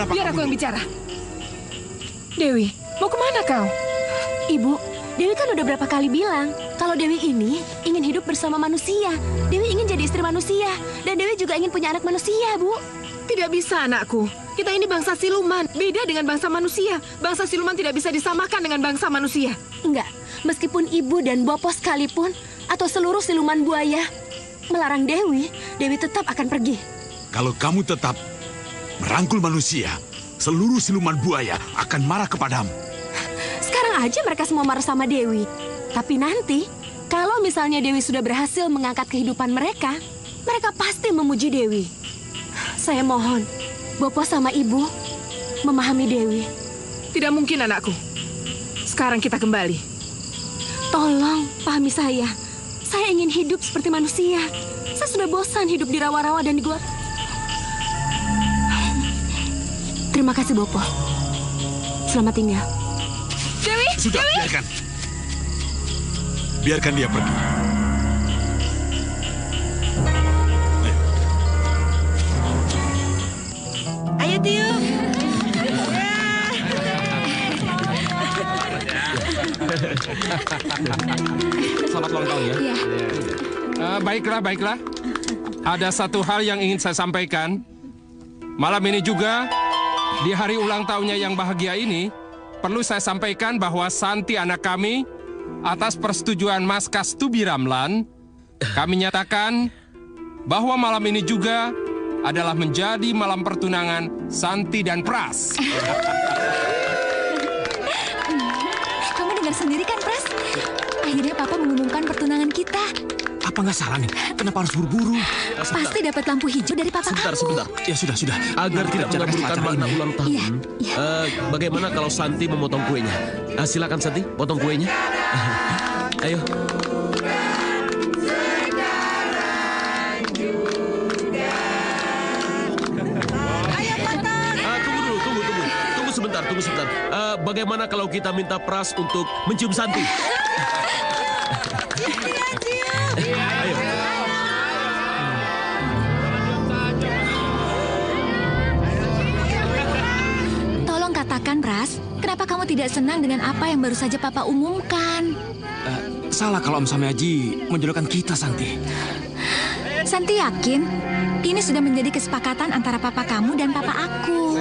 Kenapa biar aku kamu yang bicara. Dewi, mau kemana kau? Ibu, Dewi kan udah berapa kali bilang kalau Dewi ini ingin hidup bersama manusia. Dewi ingin jadi istri manusia. Dan Dewi juga ingin punya anak manusia, Bu. Tidak bisa, anakku. Kita ini bangsa siluman, beda dengan bangsa manusia. Bangsa siluman tidak bisa disamakan dengan bangsa manusia. Enggak, meskipun ibu dan bopo sekalipun atau seluruh siluman buaya melarang Dewi, Dewi tetap akan pergi. Kalau kamu tetap merangkul manusia, seluruh siluman buaya akan marah kepadamu. Sekarang aja mereka semua marah sama Dewi. Tapi nanti, kalau misalnya Dewi sudah berhasil mengangkat kehidupan mereka, mereka pasti memuji Dewi. Saya mohon, Bopo sama Ibu memahami Dewi. Tidak mungkin, anakku. Sekarang kita kembali. Tolong pahami saya. Saya ingin hidup seperti manusia. Saya sudah bosan hidup di rawa-rawa dan di gua. Terima kasih, Bopo. Selamat tinggal. Dewi! Sudah, Dewi! biarkan. Biarkan dia pergi. Ayo, tiup. Selamat ulang tahun ya. Iya. Baiklah. Ada satu hal yang ingin saya sampaikan. Malam ini juga, di hari ulang tahunnya yang bahagia ini, perlu saya sampaikan bahwa Santi anak kami, atas persetujuan Mas Kastubi Ramlan, kami nyatakan bahwa malam ini juga adalah menjadi malam pertunangan Santi dan Pras. Kamu dengar sendiri kan, Pras? Akhirnya Papa mengumumkan pertunangan kita. Apa nggak salah nih? Kenapa harus buru-buru? Pasti dapat lampu hijau dari Papa kamu. Sebentar. Ya sudah. Agar tidak mengabulkan makna ulang tahun, Iya. Bagaimana kalau Santi memotong kuenya? Silakan Santi, potong kuenya. Ayo. Tunggu sebentar. Bagaimana kalau kita minta Pras untuk mencium Santi? Ayo. Tolong katakan, Pras, kenapa kamu tidak senang dengan apa yang baru saja Papa umumkan? Salah kalau Om Samiaji menjodohkan kita, Santi. Santi yakin ini sudah menjadi kesepakatan antara Papa kamu dan Papa aku.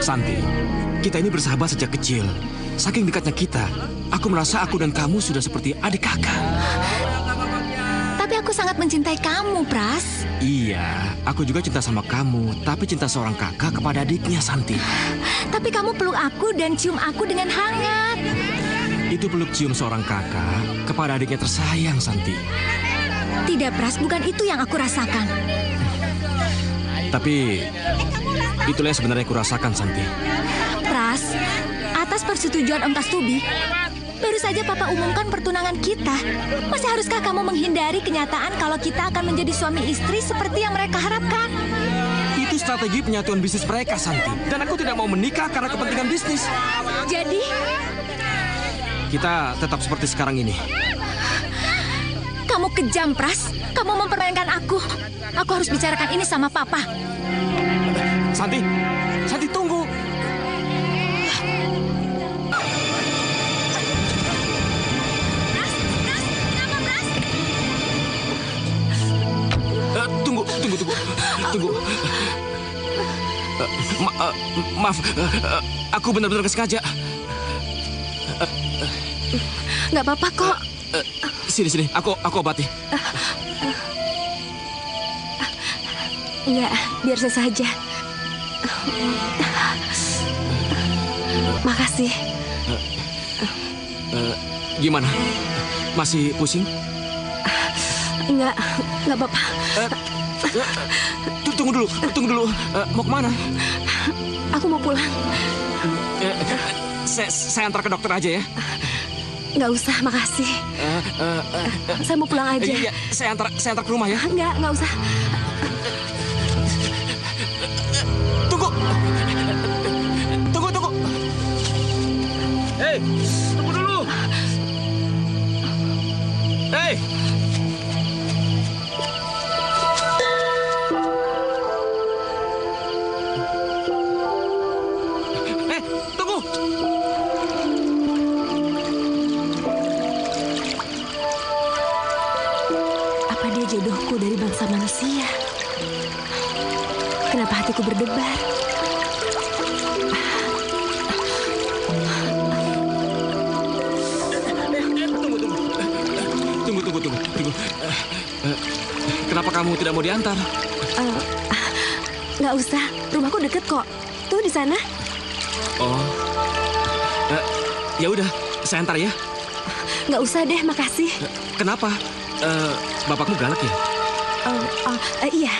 Santi, kita ini bersahabat sejak kecil. Saking dekatnya kita, aku merasa aku dan kamu sudah seperti adik kakak. Tapi aku sangat mencintai kamu, Pras. Iya, aku juga cinta sama kamu. Tapi cinta seorang kakak kepada adiknya, Santi. Tapi kamu peluk aku dan cium aku dengan hangat. Itu peluk cium seorang kakak kepada adiknya tersayang, Santi. Tidak, Pras, bukan itu yang aku rasakan. Tapi itulah yang sebenarnya aku rasakan, Santi. Pras, atas persetujuan Om Kastubi, baru saja Papa umumkan pertunangan kita. Masih haruskah kamu menghindari kenyataan kalau kita akan menjadi suami istri seperti yang mereka harapkan? Itu strategi penyatuan bisnis mereka, Santi. Dan aku tidak mau menikah karena kepentingan bisnis. Jadi, kita tetap seperti sekarang ini. kamu kejam, Pras. Kamu mempermainkan aku. Aku harus bicarakan ini sama Papa. Santi, tunggu. Tunggu. Maaf, aku benar-benar nggak sengaja. Nggak apa-apa kok. Sini, aku obati. Enggak, biar saya saja. Makasih. Gimana? Masih pusing? Nggak apa-apa. Tunggu dulu. Mau kemana? Aku mau pulang. Saya antar ke dokter aja ya. Nggak usah, makasih. Saya mau pulang aja. Iya, saya antar ke rumah ya. Nggak usah. Tunggu. Hei, tunggu dulu. Hei. bangsa manusia. Kenapa hatiku berdebar? Tunggu. Kenapa kamu tidak mau diantar? Nggak usah, rumahku deket kok. Tuh di sana. Oh, ya udah, saya antar ya. Nggak usah deh, makasih. Kenapa? Bapakmu galak ya? Iya.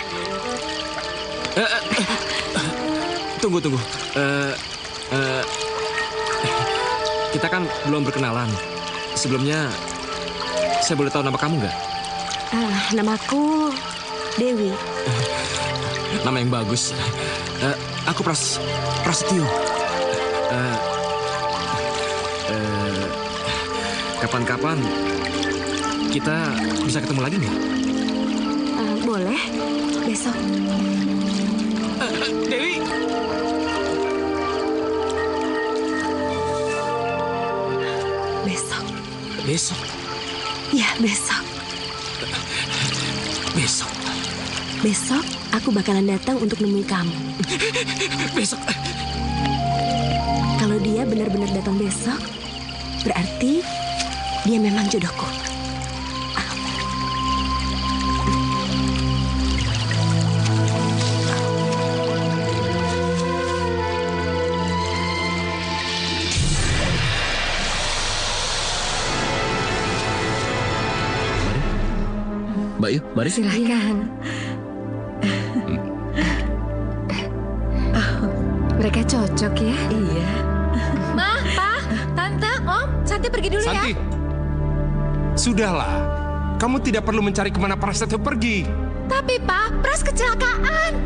Tunggu. Kita kan belum berkenalan. Sebelumnya, saya boleh tahu nama kamu nggak? Namaku Dewi. Nama yang bagus. Aku Prasetyo. Kapan-kapan kita bisa ketemu lagi nggak? Boleh, besok. Dewi! Besok. Besok? Ya, besok. Besok? Besok aku bakalan datang untuk nemui kamu. Besok? Kalau dia benar-benar datang besok, berarti dia memang jodohku. Mbak Yu, mari. Silakan. Mereka cocok ya? Iya. Ma, Pa, Tante, Om, Santi pergi dulu ya. Santi, sudahlah. Kamu tidak perlu mencari kemana Prasetyo pergi. Tapi Pa, Pras kecelakaan.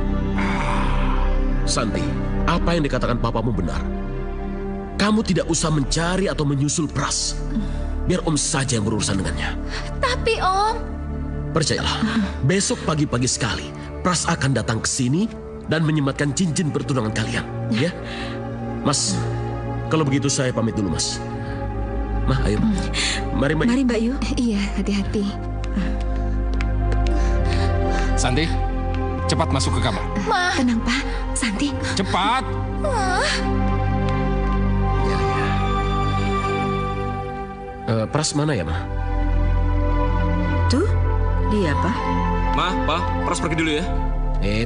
Santi, apa yang dikatakan papamu benar. Kamu tidak usah mencari atau menyusul Pras. Biar Om saja yang berurusan dengannya. Tapi Om, Percayalah, besok pagi-pagi sekali, Pras akan datang ke sini dan menyematkan cincin pertunangan kalian, ya? Mas, kalau begitu saya pamit dulu, Mas. Mah, ayo. Mari, Mbak. Mari Mbak Yu. iya hati-hati. Santi, cepat masuk ke kamar. Tenang Pak. Santi. Cepat! Pras mana ya, Mah? Tuh, dia Pak. Ma, Pa, Pras pergi dulu ya.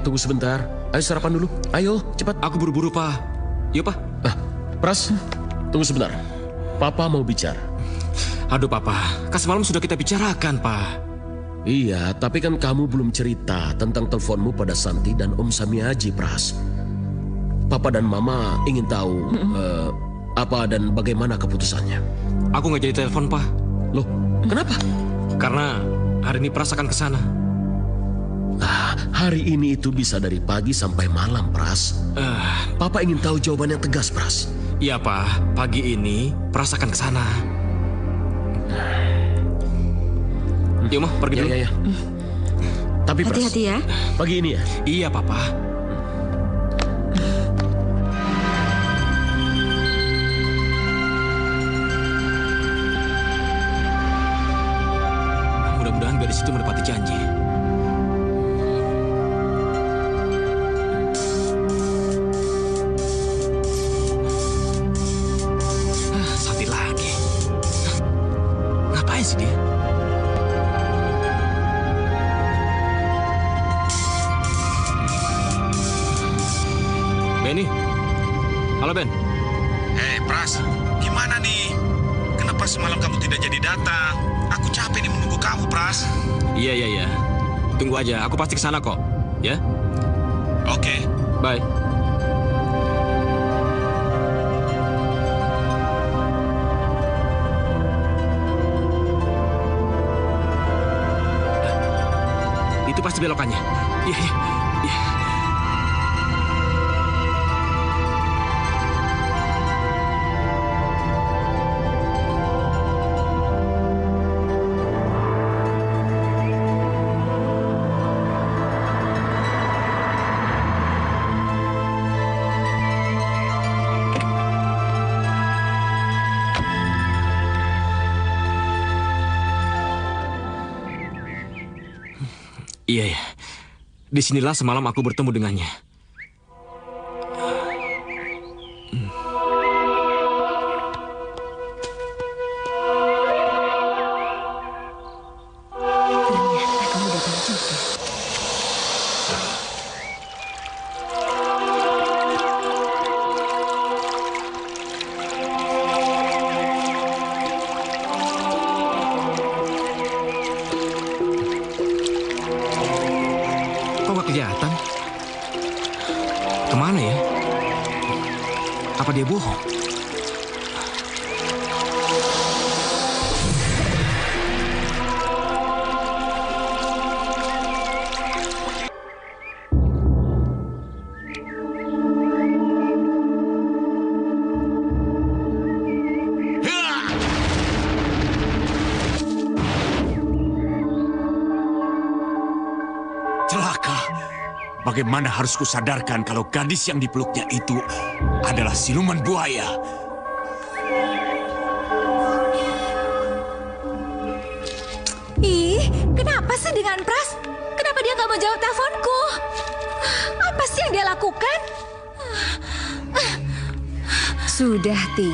Tunggu sebentar. Ayo sarapan dulu. Ayo, cepat. Aku buru-buru, Pa. Yuk, Pa. Pras, tunggu sebentar. Papa mau bicara. Aduh, Papa. Kan semalam sudah kita bicarakan, Pa. Iya, tapi kan kamu belum cerita tentang teleponmu pada Santi dan Om Samiaji, Pras. Papa dan Mama ingin tahu apa dan bagaimana keputusannya. Aku nggak jadi telepon, Pa. Loh, kenapa? Karena hari ini Pras akan ke sana. Hari ini itu bisa dari pagi sampai malam, Pras. Papa ingin tahu jawaban yang tegas, Pras. Iya, Pa. Pagi ini Pras akan ke sana. Yuk, Ma, pergi dulu. Ya. Tapi Pras, Hati-hati ya. pagi ini ya. Iya, Papa. Mudah-mudahan gadis itu menepati janji. Santi lagi. Ngapain sih dia? Benny. Halo, Ben. Hei, Pras, gimana nih? Kenapa semalam kamu tidak jadi datang? Aku capek nih menunggu kamu, Pras. Iya. Tunggu aja, aku pasti ke sana kok. Ya? Oke. Bye. Itu pasti belokannya. Iya. Iya ya. Disinilah semalam aku bertemu dengannya. Ternyata kamu datang juga. Kok gak kelihatan? Kemana ya? Apa dia bohong? Celaka. Bagaimana harus kusadarkan kalau gadis yang dipeluknya itu adalah siluman buaya? Ih, kenapa sih dengan Pras? Kenapa dia nggak mau jawab teleponku? Apa sih yang dia lakukan? Sudah, Ti.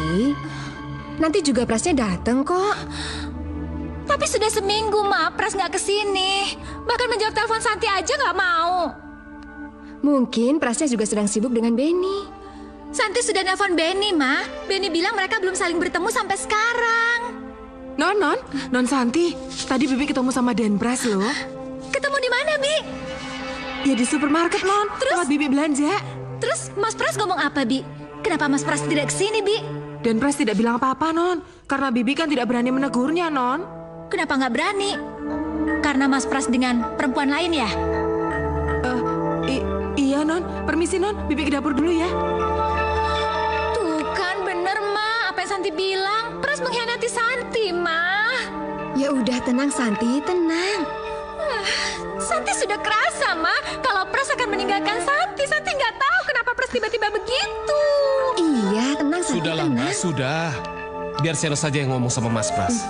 Nanti juga Prasnya datang kok. Tapi sudah seminggu, Ma, Pras nggak kesini. Bahkan menjawab telepon Santi aja nggak mau. Mungkin Prasnya juga sedang sibuk dengan Benny. Santi sudah nelpon Benny, Ma. Benny bilang mereka belum saling bertemu sampai sekarang. Non Santi. Tadi Bibi ketemu sama Den Pras loh. Ketemu di mana, Bi? Ya di supermarket, Non. Terus? Tempat Bibi belanja. Terus Mas Pras ngomong apa, Bi? Kenapa Mas Pras tidak kesini, Bi? Den Pras tidak bilang apa-apa, Non. Karena Bibi kan tidak berani menegurnya, Non. Kenapa nggak berani? Karena Mas Pras dengan perempuan lain ya? Iya, Non. Permisi, Non. Bibi ke dapur dulu ya. Tuh kan bener, Ma. Apa yang Santi bilang? Pras mengkhianati Santi, Ma. Ya udah, tenang, Santi. Tenang. Santi sudah kerasa, Ma. Kalau Pras akan meninggalkan Santi. Santi nggak tahu kenapa Pras tiba-tiba begitu. Iya, tenang, Santi. Sudahlah, tenang. Mas, sudah. Biar Seno saja yang ngomong sama Mas Pras.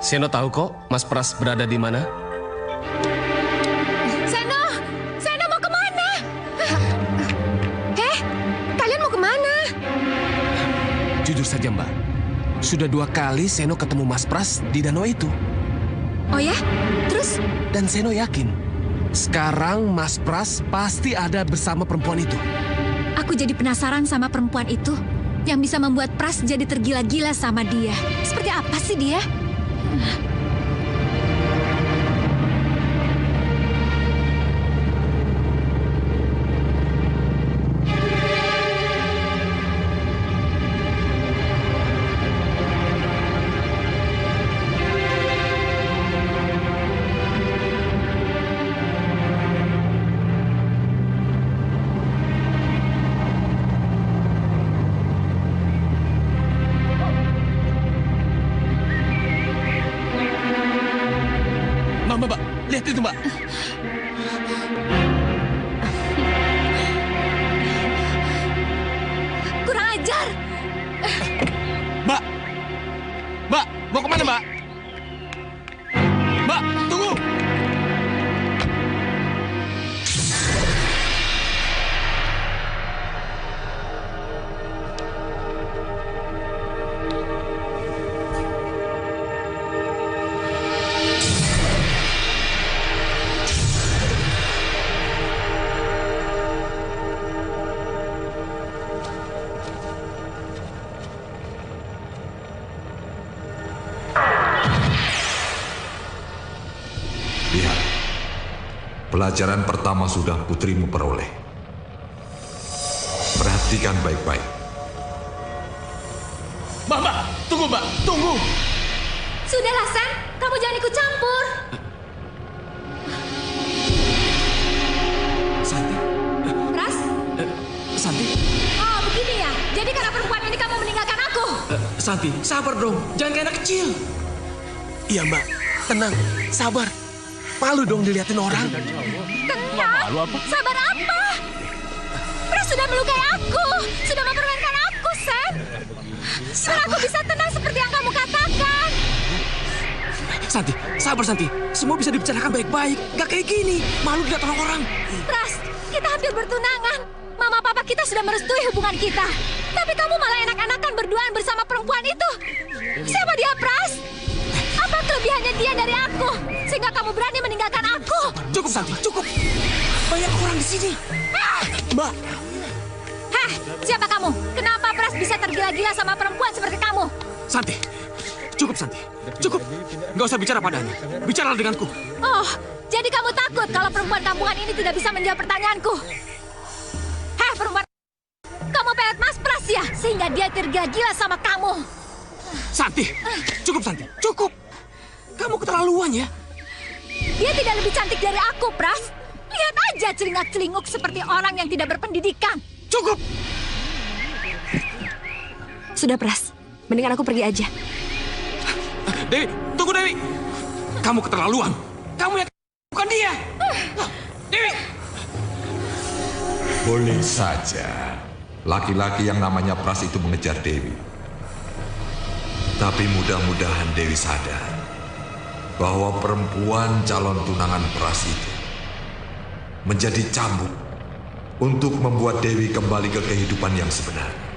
Seno tahu kok Mas Pras berada di mana. Seno mau kemana? Kalian mau kemana? Jujur saja, Mbak. Sudah 2 kali Seno ketemu Mas Pras di danau itu. Oh ya? Terus? Dan Seno yakin, sekarang Mas Pras pasti ada bersama perempuan itu. Aku jadi penasaran sama perempuan itu. Yang bisa membuat Pras jadi tergila-gila sama dia. Seperti apa sih dia? Mbak, lihat itu, Mbak. Kurang ajar. Mbak, mau kemana, Mbak? Mbak, tunggu. Lihat, pelajaran pertama sudah putrimu peroleh. Perhatikan baik-baik. Mbak, tunggu, Mbak, tunggu. Sudahlah, San. Kamu jangan ikut campur. Santi, Pras? Santi, Oh, begini ya. Jadi karena perempuan ini kamu meninggalkan aku. Santi, sabar dong. Jangan kayak anak kecil. Iya, Mbak, tenang, sabar. Malu dong dilihatin orang. Tenang. Sabar apa? Pras sudah melukai aku. Sudah mempermainkan aku, San. Gimana aku bisa tenang seperti yang kamu katakan? Santi, sabar Santi. Semua bisa dibicarakan baik-baik. Gak kayak gini. Malu dilihat orang-orang. Pras, kita hampir bertunangan. Mama papa kita sudah merestui hubungan kita. Tapi kamu malah enak-enakan berduaan bersama perempuan itu. Siapa dia, Pras? Apa kelebihannya dia dari aku? Sehingga kamu berani meninggalkan aku? Cukup Santi, cukup. Banyak orang di sini. Mbak. Heh, siapa kamu? Kenapa Pras bisa tergila-gila sama perempuan seperti kamu? Santi, cukup Santi. Cukup. Gak usah bicara padanya. Bicaralah denganku. Oh, jadi kamu takut kalau perempuan kampungan ini tidak bisa menjawab pertanyaanku? Heh, perempuan. Kamu pelet Mas Pras ya? Sehingga dia tergila-gila sama kamu. Santi, cukup Santi. Cukup. Kamu keterlaluan ya. Dia tidak lebih cantik dari aku, Pras. Lihat aja celingak-celinguk seperti orang yang tidak berpendidikan. Cukup. Sudah, Pras. Mendingan aku pergi aja. Dewi, tunggu Dewi. Kamu keterlaluan. Kamu yang bukan dia. Dewi. Boleh saja laki-laki yang namanya Pras itu mengejar Dewi. Tapi mudah-mudahan Dewi sadar bahwa perempuan calon tunangan Pras itu menjadi cambuk untuk membuat Dewi kembali ke kehidupan yang sebenarnya.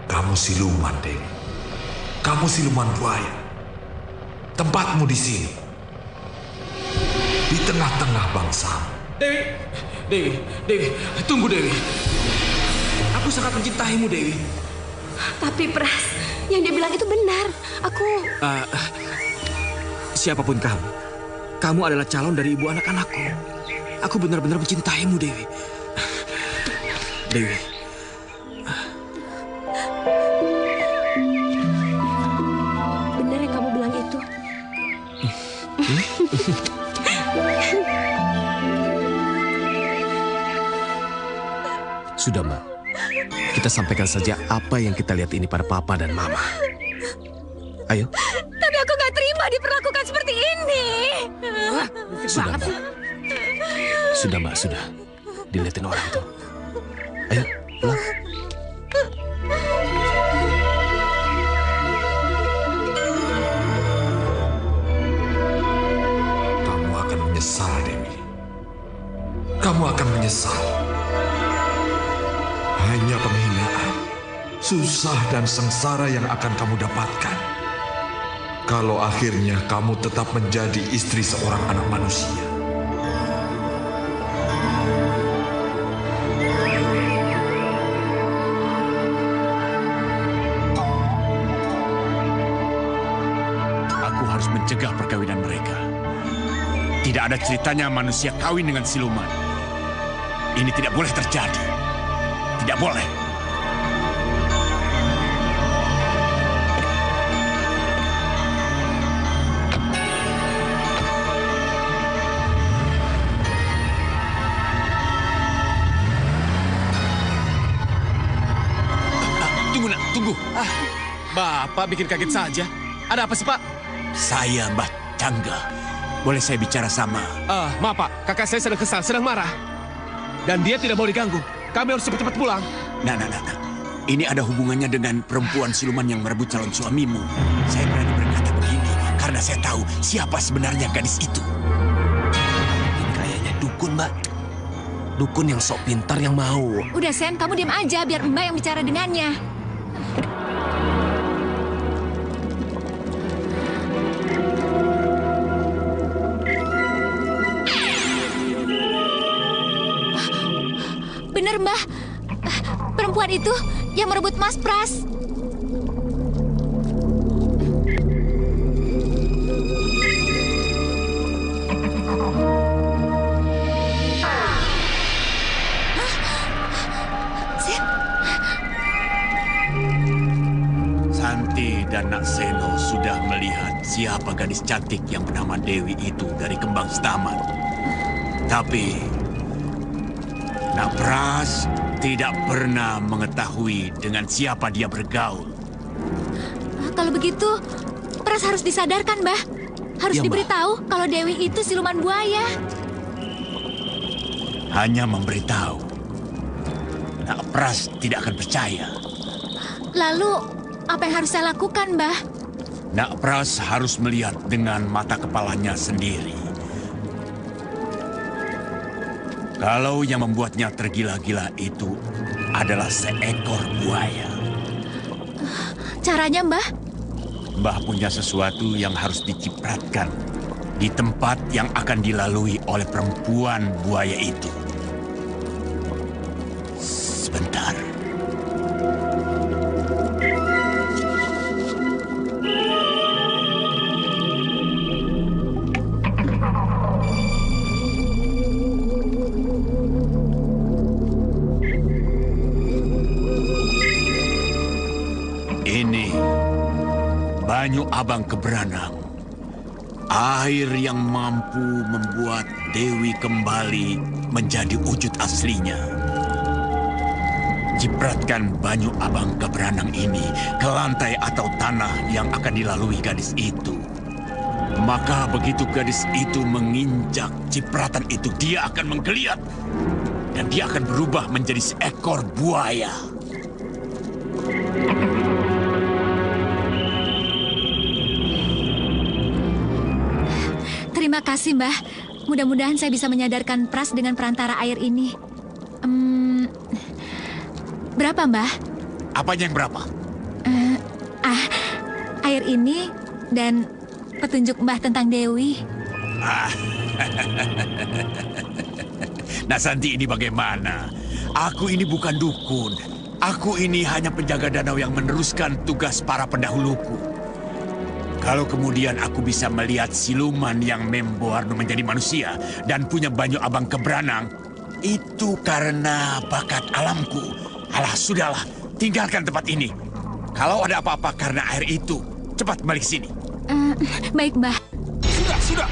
Kamu siluman, Dewi. Kamu siluman buaya. Tempatmu di sini. Di tengah-tengah bangsa. Dewi, tunggu Dewi. Aku sangat mencintaimu, Dewi. Tapi Pras, yang dia bilang itu benar. Aku... Siapapun kamu adalah calon dari ibu anak-anakku. Aku benar-benar mencintaimu, Dewi. Dewi. Benar yang kamu bilang itu. Sudah, Mbak. Kita sampaikan saja apa yang kita lihat ini pada Papa dan Mama. Ayo. Tapi aku gak terima diperlakukan seperti ini. Sudah, Mbak. Sudah, Mbak. Sudah. Dilihatin orang tuh. Ayo, pulang. Kamu akan menyesal, Dewi. Kamu akan menyesal. Hanya penghinaan, susah dan sengsara yang akan kamu dapatkan. Kalau akhirnya kamu tetap menjadi istri seorang anak manusia. Aku harus mencegah perkawinan mereka. Tidak ada ceritanya manusia kawin dengan siluman. Ini tidak boleh terjadi. Tidak boleh. Tunggu. Bapak bikin kaget saja. Ada apa sih, Pak? Saya Mbah Cangga. Boleh saya bicara sama? Maaf, Pak. Kakak saya sedang kesal, sedang marah. Dan dia tidak mau diganggu. Kami harus cepat-cepat pulang. Nah. Ini ada hubungannya dengan perempuan siluman yang merebut calon suamimu. Saya berani berkata begini karena saya tahu siapa sebenarnya gadis itu. Ini kayaknya dukun, Mbak. Dukun yang sok pintar yang mau. Udah, Sen, kamu diam aja biar Mbak yang bicara dengannya. Bener, Mbah. Perempuan itu yang merebut Mas Pras. Santi dan Nak Seno sudah melihat siapa gadis cantik yang bernama Dewi itu dari Kembang Staman. Tapi Nak Pras tidak pernah mengetahui dengan siapa dia bergaul. Kalau begitu, Pras harus disadarkan, Mbah. Harus Ya, Mbah. diberitahu kalau Dewi itu siluman buaya. Hanya memberitahu. Nak Pras tidak akan percaya. Lalu, apa yang harus saya lakukan, Mbah? Nak Pras harus melihat dengan mata kepalanya sendiri. Kalau yang membuatnya tergila-gila itu adalah seekor buaya. Caranya, Mbah? Mbah punya sesuatu yang harus dicipratkan di tempat yang akan dilalui oleh perempuan buaya itu. Sebentar. Ini Banyu Abang Keberanang. Air yang mampu membuat Dewi kembali menjadi wujud aslinya. Cipratkan Banyu Abang Keberanang ini ke lantai atau tanah yang akan dilalui gadis itu. Maka begitu gadis itu menginjak cipratan itu, dia akan menggeliat. Dan dia akan berubah menjadi seekor buaya. Terima kasih, Mbah. Mudah-mudahan saya bisa menyadarkan Pras dengan perantara air ini. Berapa, Mbah? Apanya yang berapa? Air ini dan petunjuk Mbah tentang Dewi. Nah, Santi, ini bagaimana? Aku ini bukan dukun. Aku ini hanya penjaga danau yang meneruskan tugas para pendahuluku. Kalau kemudian aku bisa melihat siluman yang memboarno menjadi manusia dan punya Banyu Abang Keberanang, itu karena bakat alamku. Alah, sudahlah, tinggalkan tempat ini. Kalau ada apa-apa karena air itu, cepat balik sini. Baik, Mbah. Sudah.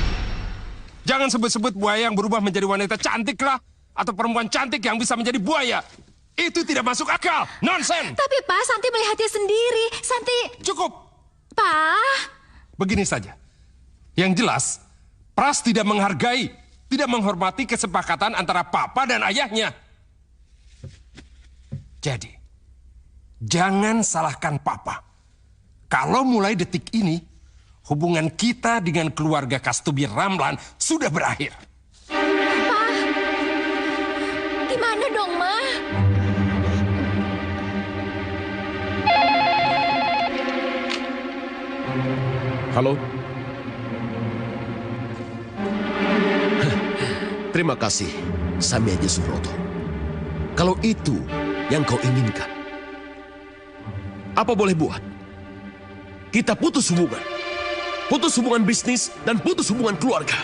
Jangan sebut-sebut buaya yang berubah menjadi wanita cantik lah. Atau perempuan cantik yang bisa menjadi buaya. Itu tidak masuk akal. Nonsen. Tapi, Pak, Santi melihatnya sendiri. Santi... Cukup. Pak... Begini saja. Yang jelas, Pras tidak menghargai, tidak menghormati kesepakatan antara papa dan ayahnya. Jadi, jangan salahkan papa. Kalau mulai detik ini, hubungan kita dengan keluarga Kastubi Ramlan sudah berakhir. Pa, gimana dong, Ma? Halo? Terima kasih, Samyaji Subroto. Kalau itu yang kau inginkan, apa boleh buat? Kita putus hubungan. Putus hubungan bisnis dan putus hubungan keluarga.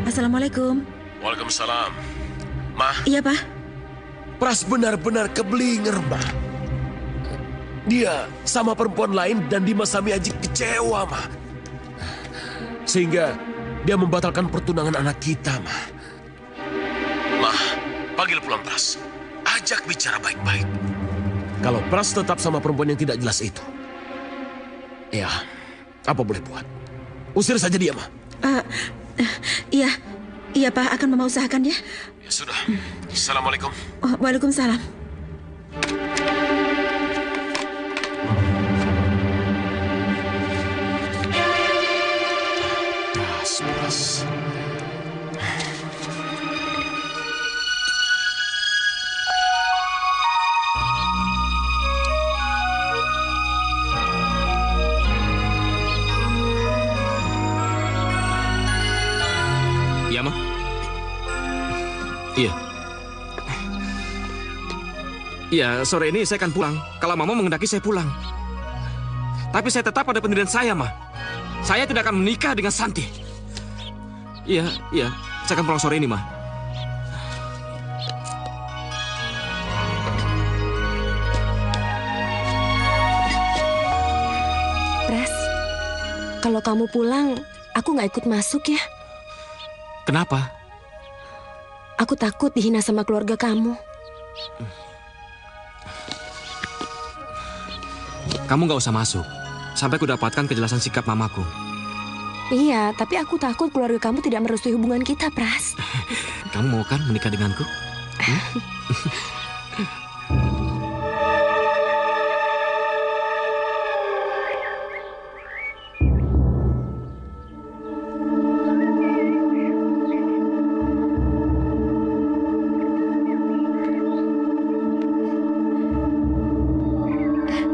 Assalamualaikum. Waalaikumsalam. Ma. Iya, Pak. Pras benar-benar keblinger, Ma. Dia sama perempuan lain dan Dimas Samyaji kecewa, Ma. Sehingga dia membatalkan pertunangan anak kita, Ma. Ma, panggil pulang Pras. Ajak bicara baik-baik. Kalau Pras tetap sama perempuan yang tidak jelas itu, ya, apa boleh buat? Usir saja dia, Ma. Iya Pak, akan Mama usahakan ya. Ya sudah. Assalamualaikum. Waalaikumsalam. Pras. Iya, Ma? Iya. Iya, sore ini saya akan pulang. Kalau Mama menghendaki saya pulang. Tapi saya tetap pada pendirian saya, Ma. Saya tidak akan menikah dengan Santi. Iya. Saya akan pulang sore ini, Ma. Pras, kalau kamu pulang, aku nggak ikut masuk ya. Kenapa? Aku takut dihina sama keluarga kamu. kamu nggak usah masuk. Sampai ku dapatkan kejelasan sikap mamaku. Iya, tapi aku takut keluarga kamu tidak merestui hubungan kita, Pras. Kamu mau kan menikah denganku?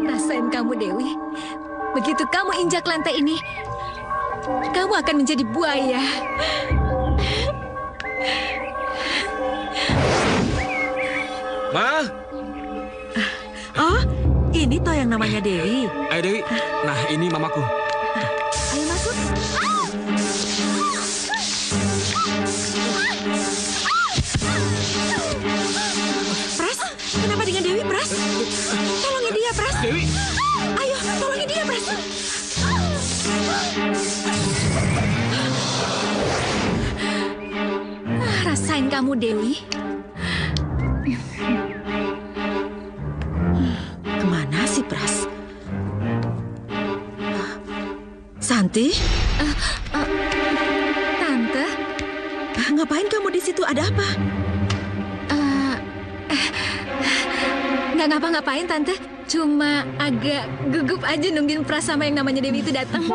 Rasain kamu, Dewi. Begitu kamu injak lantai ini, kamu akan menjadi buaya. Ma! Oh, ini toh yang namanya Dewi. Ayo Dewi. Nah, ini mamaku. Ayo masuk. Pras, kenapa dengan Dewi, Pras? Tolongin dia, Pras. Dewi! Ayo, tolongin dia, Pras. Rasain kamu, Dewi. Kemana sih, Pras? Santi? Tante, Ngapain kamu di situ? Ada apa? nggak ngapa-ngapain, Tante. Cuma agak gugup aja nungguin Pras sama yang namanya Dewi itu datang.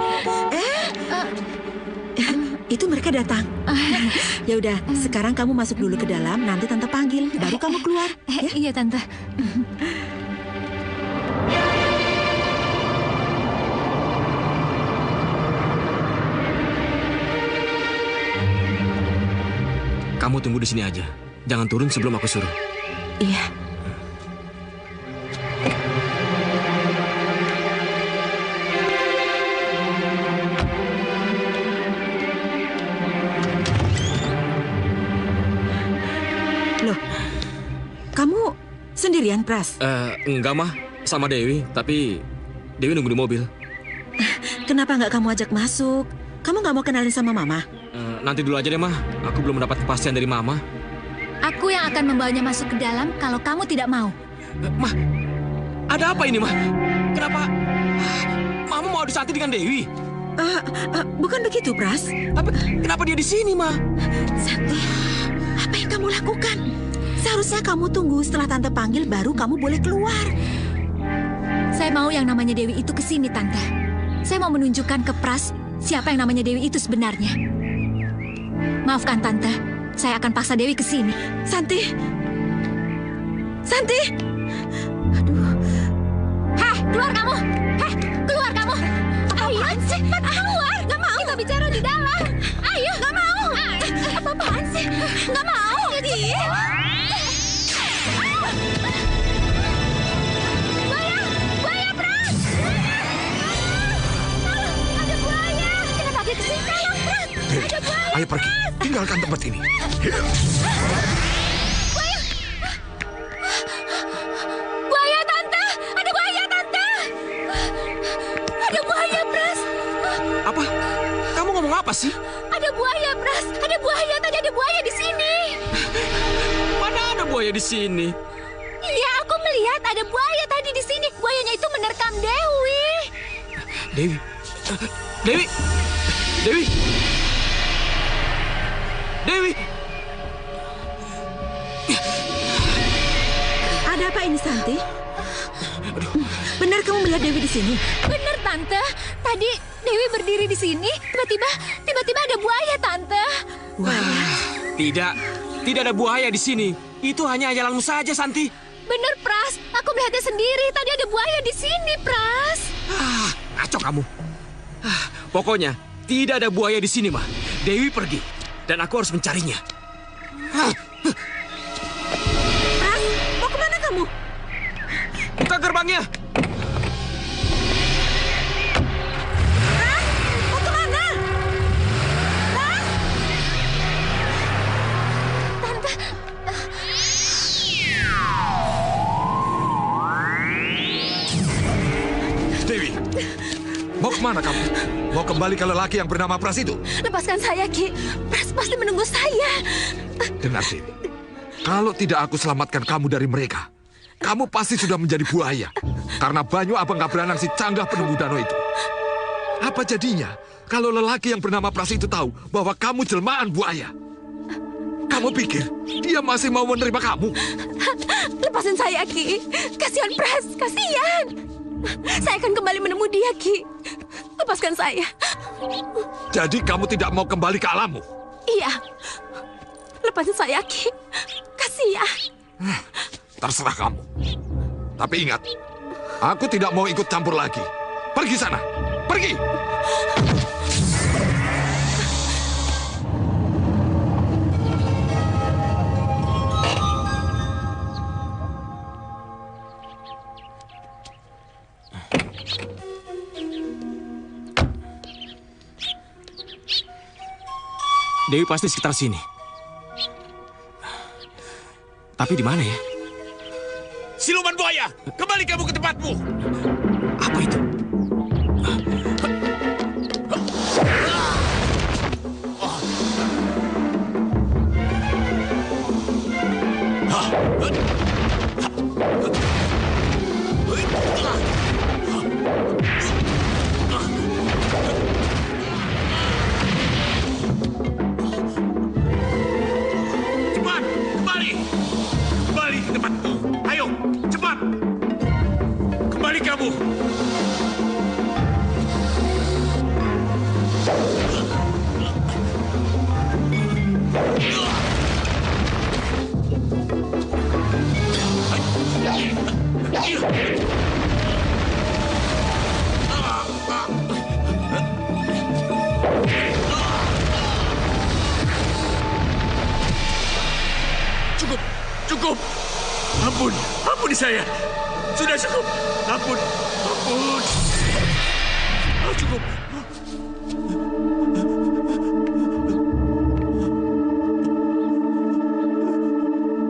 Itu mereka datang. Ya udah, sekarang kamu masuk dulu ke dalam, nanti Tante panggil, baru kamu keluar. Ya? Iya, Tante. Kamu tunggu di sini aja. Jangan turun sebelum aku suruh. Iya. Loh, kamu sendirian, Pras? Enggak, Mah. Sama Dewi, tapi Dewi nunggu di mobil. Kenapa nggak kamu ajak masuk? Kamu nggak mau kenalin sama Mama? Nanti dulu aja deh, Mah. Aku belum mendapat kepastian dari Mama. Aku yang akan membawanya masuk ke dalam kalau kamu tidak mau. Mah, ada apa ini, Mah? Kenapa Mama mau adu Santi dengan Dewi? Bukan begitu, Pras. Tapi kenapa dia di sini, Mah? Santi, apa yang kamu lakukan? Seharusnya kamu tunggu setelah Tante panggil baru kamu boleh keluar. Saya mau yang namanya Dewi itu ke sini, Tante. Saya mau menunjukkan ke Pras siapa yang namanya Dewi itu sebenarnya. Maafkan, Tante. Saya akan paksa Dewi ke sini. Santi! Santi! Aduh. Heh, keluar kamu! Heh, keluar kamu! Ayo, cepat keluar! Gak mau! Kita bicara di dalam! Ayo! Gak mau! Apa-apaan sih? Gak mau! Buaya! Buaya, Pras! Ada buaya! Kenapa dia kesini? Tolong, Pras! Ada buaya! Ayo pergi, tinggalkan tempat ini. Buaya, Tante! Ada buaya, Tante! Ada buaya, Pras! Apa? Kamu ngomong apa sih? Ada buaya, Pras! Ada buaya! Tadi ada buaya di sini! Mana ada buaya di sini? Iya, aku melihat ada buaya tadi di sini. Buayanya itu menerkam Dewi. Dewi. Dewi. Dewi. Dewi. Ada apa ini, Santi? Benar kamu melihat Dewi di sini? Benar, Tante. Tadi Dewi berdiri di sini, tiba-tiba ada buaya, Tante. Buaya? Tidak ada buaya di sini. Itu hanya hayalanmu saja, Santi. Benar, Pras. Aku melihatnya sendiri. Tadi ada buaya di sini, Pras. Kacau kamu. Pokoknya tidak ada buaya di sini, Mah. Dewi pergi dan aku harus mencarinya. Pras, mau kemana kamu? Buka gerbangnya. Pras, mau kemana? Pras? Tante. Dewi, mau kemana kamu? Mau kembali ke lelaki yang bernama Pras itu? Lepaskan saya, Ki. Pras pasti menunggu saya. Dengar, Dewi. Kalau tidak aku selamatkan kamu dari mereka, kamu pasti sudah menjadi buaya. Karena Banyu Abang Kabranang si canggah penunggu danau itu. Apa jadinya kalau lelaki yang bernama Pras itu tahu bahwa kamu jelmaan buaya? Kamu pikir dia masih mau menerima kamu? Lepasin saya, Ki. Kasihan Pras, kasihan. Saya akan kembali menemui dia, Ki. Lepaskan saya. Jadi kamu tidak mau kembali ke alammu? Iya. Lepasin saya, Ki. Kasihan. Terserah kamu. Tapi ingat, aku tidak mau ikut campur lagi. Pergi sana. Pergi. Dewi pasti sekitar sini. Tapi di mana ya? Siluman buaya, kembali kamu ke tempatmu. Apa itu? Cepat, kembali. Kembali ke tempatmu. Ayo, cepat. Kembali kamu. Cukup, cukup. Ampun, ampuni saya. Sudah cukup. Ampun, ampun. Cukup.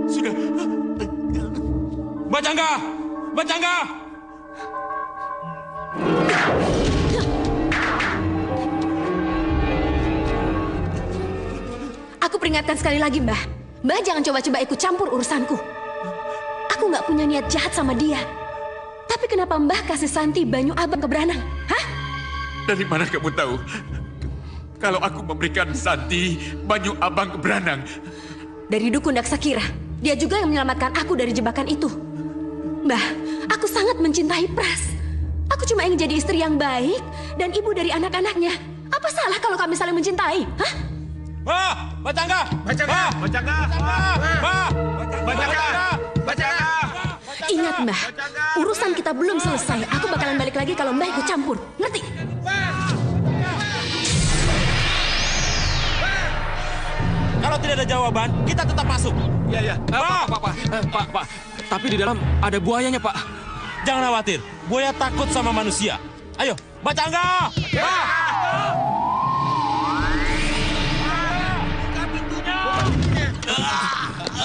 Sudah. Mbak Cangga! Mbak Cangga! Aku peringatkan sekali lagi, Mbah. Mbah jangan coba-coba ikut campur urusanku. Aku nggak punya niat jahat sama dia. Tapi kenapa Mbah kasih Santi Banyu Abang Kabranang? Hah? Dari mana kamu tahu? Kalau aku memberikan Santi Banyu Abang Kabranang. Dari Dukun Daksakira. Dia juga yang menyelamatkan aku dari jebakan itu. Mbah, aku sangat mencintai Pras. Aku cuma ingin jadi istri yang baik dan ibu dari anak-anaknya. Apa salah kalau kami saling mencintai? Hah? Mbak! Mbak Cangga! Mbak Cangga! Mbak Cangga! Mbak! Mbak Cangga! Mbak Cangga! Ingat, Mbah, urusan kita belum selesai. Aku bakalan balik lagi kalau Mbah ikut campur. Ngerti? Kalau tidak ada jawaban, kita tetap masuk. Iya, iya. Pak. Tapi di dalam ada buayanya, Pak. Jangan khawatir, buaya takut sama manusia. Ayo, Mbak Cangga! Mbak!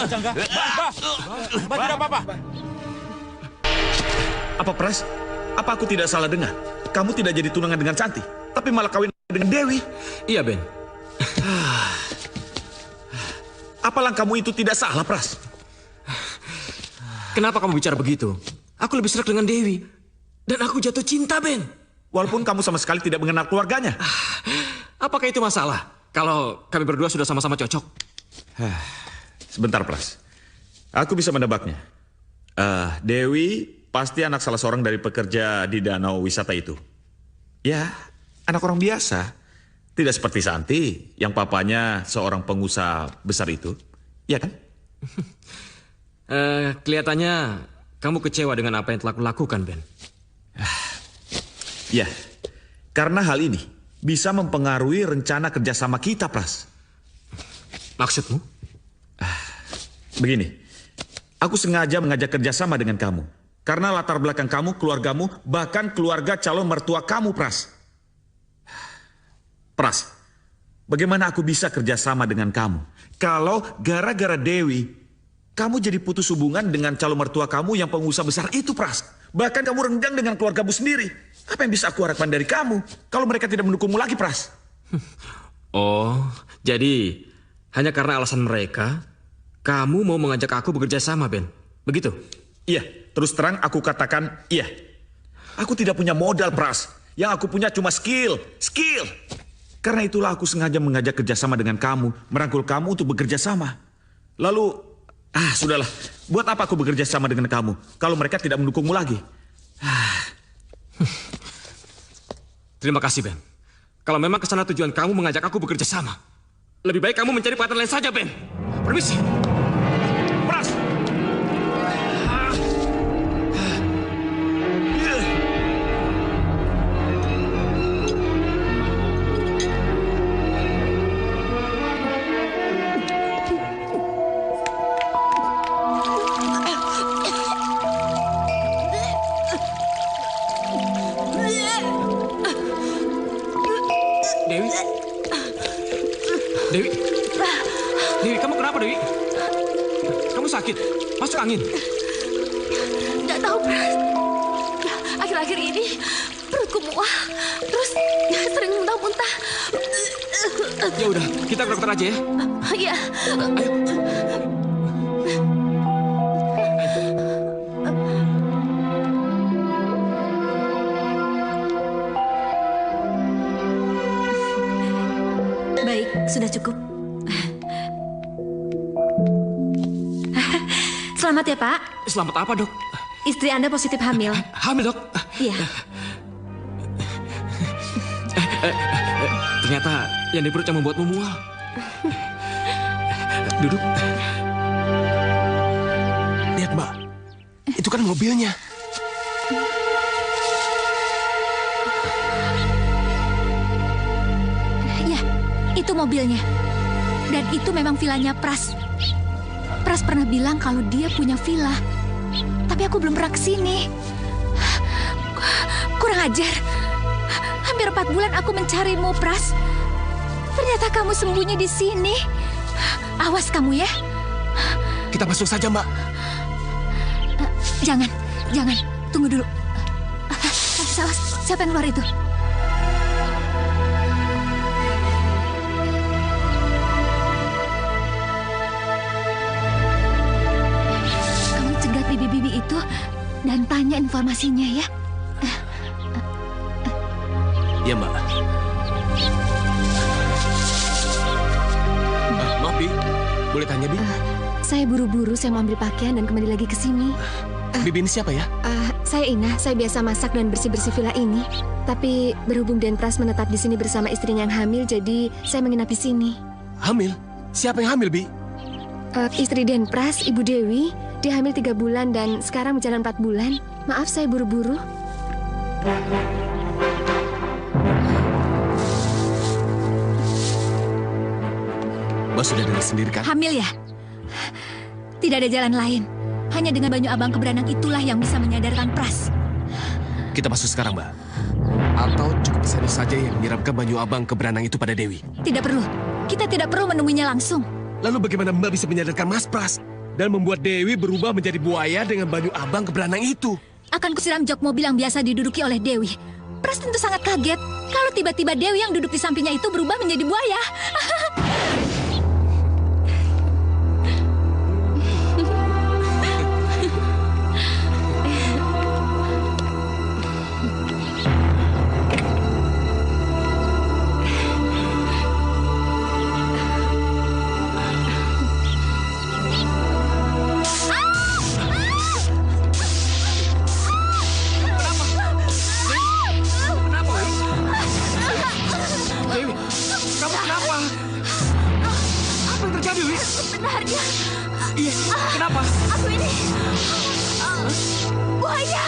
Cangga, Mbak tidak apa-apa. Apa Pras? Apa aku tidak salah dengar? Kamu tidak jadi tunangan dengan Santi, tapi malah kawin dengan Dewi. Iya, Ben. Apa langkahmu itu tidak salah, Pras? Kenapa kamu bicara begitu? Aku lebih serak dengan Dewi. Dan aku jatuh cinta, Ben. Walaupun kamu sama sekali tidak mengenal keluarganya. Apakah itu masalah? Kalau kami berdua sudah sama-sama cocok. Sebentar, Pras. Aku bisa menebaknya. Dewi pasti anak salah seorang dari pekerja di danau wisata itu. Ya, anak orang biasa. Tidak seperti Santi, yang papanya seorang pengusaha besar itu. Iya kan? Kelihatannya kamu kecewa dengan apa yang telah kulakukan, Ben. Ya, karena hal ini bisa mempengaruhi rencana kerjasama kita, Pras. Maksudmu? Begini, aku sengaja mengajak kerjasama dengan kamu. Karena latar belakang kamu, keluargamu, bahkan keluarga calon mertua kamu, Pras. Pras, bagaimana aku bisa kerjasama dengan kamu? Kalau gara-gara Dewi, kamu jadi putus hubungan dengan calon mertua kamu yang pengusaha besar itu, Pras. Bahkan kamu renggang dengan keluargamu sendiri. Apa yang bisa aku harapkan dari kamu kalau mereka tidak mendukungmu lagi, Pras? Oh, jadi hanya karena alasan mereka, kamu mau mengajak aku bekerja sama, Ben? Begitu? Iya, terus terang aku katakan iya. Aku tidak punya modal, Pras. Yang aku punya cuma skill. Karena itulah aku sengaja mengajak kerjasama dengan kamu, merangkul kamu untuk bekerja sama. Lalu, sudahlah. Buat apa aku bekerja sama dengan kamu kalau mereka tidak mendukungmu lagi? Terima kasih, Ben. Kalau memang kesana tujuan kamu mengajak aku bekerja sama, lebih baik kamu mencari partner lain saja, Ben. Permisi. Pras. Dewi, kamu kenapa, Dewi? Kamu sakit? Masuk angin? Nggak tahu, Pras. Akhir-akhir ini perutku mual, terus sering muntah-muntah. Ya udah, kita ke dokter aja ya. Iya. Baik, sudah cukup. Selamat ya, Pak. Selamat apa, Dok? Istri Anda positif hamil. Hamil, Dok? Iya. Ternyata yang di perut yang membuatmu mual. Duduk. Lihat, Mbak. Itu kan mobilnya. Ya, itu mobilnya. Dan itu memang vilanya Pras. Pras pernah bilang kalau dia punya villa. Tapi aku belum pernah kesini. Kurang ajar. Hampir 4 bulan aku mencarimu, Pras. Ternyata kamu sembunyi di sini. Awas kamu ya. Kita masuk saja, Mbak. Jangan. Tunggu dulu. Awas, siapa yang keluar itu? Kamu cegat bibi-bibi itu dan tanya informasinya ya. Ya, Mbak. Maaf, Bi. Boleh tanya, Bi? Saya buru-buru, saya mau ambil pakaian dan kembali lagi ke sini. Bibi ini siapa ya? Saya Ina, saya biasa masak dan bersih-bersih villa ini. Tapi berhubung Den Pras menetap di sini bersama istrinya yang hamil, jadi saya menginap di sini. Hamil? Siapa yang hamil, Bi? Istri Den Pras, Ibu Dewi. Dia hamil 3 bulan dan sekarang berjalan 4 bulan. Maaf, saya buru-buru. Mbak sudah dengar sendiri kan? Hamil ya? Tidak ada jalan lain. Hanya dengan banyu abang keberanang itulah yang bisa menyadarkan Pras. Kita masuk sekarang, Mbak. Atau cukup saya saja yang menyiramkan banyu abang keberanang itu pada Dewi? Tidak perlu. Kita tidak perlu menemuinya langsung. Lalu bagaimana Mbak bisa menyadarkan Mas Pras dan membuat Dewi berubah menjadi buaya dengan banyu abang keberanang itu? Akan kusiram jok mobil yang biasa diduduki oleh Dewi. Pras tentu sangat kaget kalau tiba-tiba Dewi yang duduk di sampingnya itu berubah menjadi buaya. Sebenarnya. Iya, kenapa? Aku ini buaya.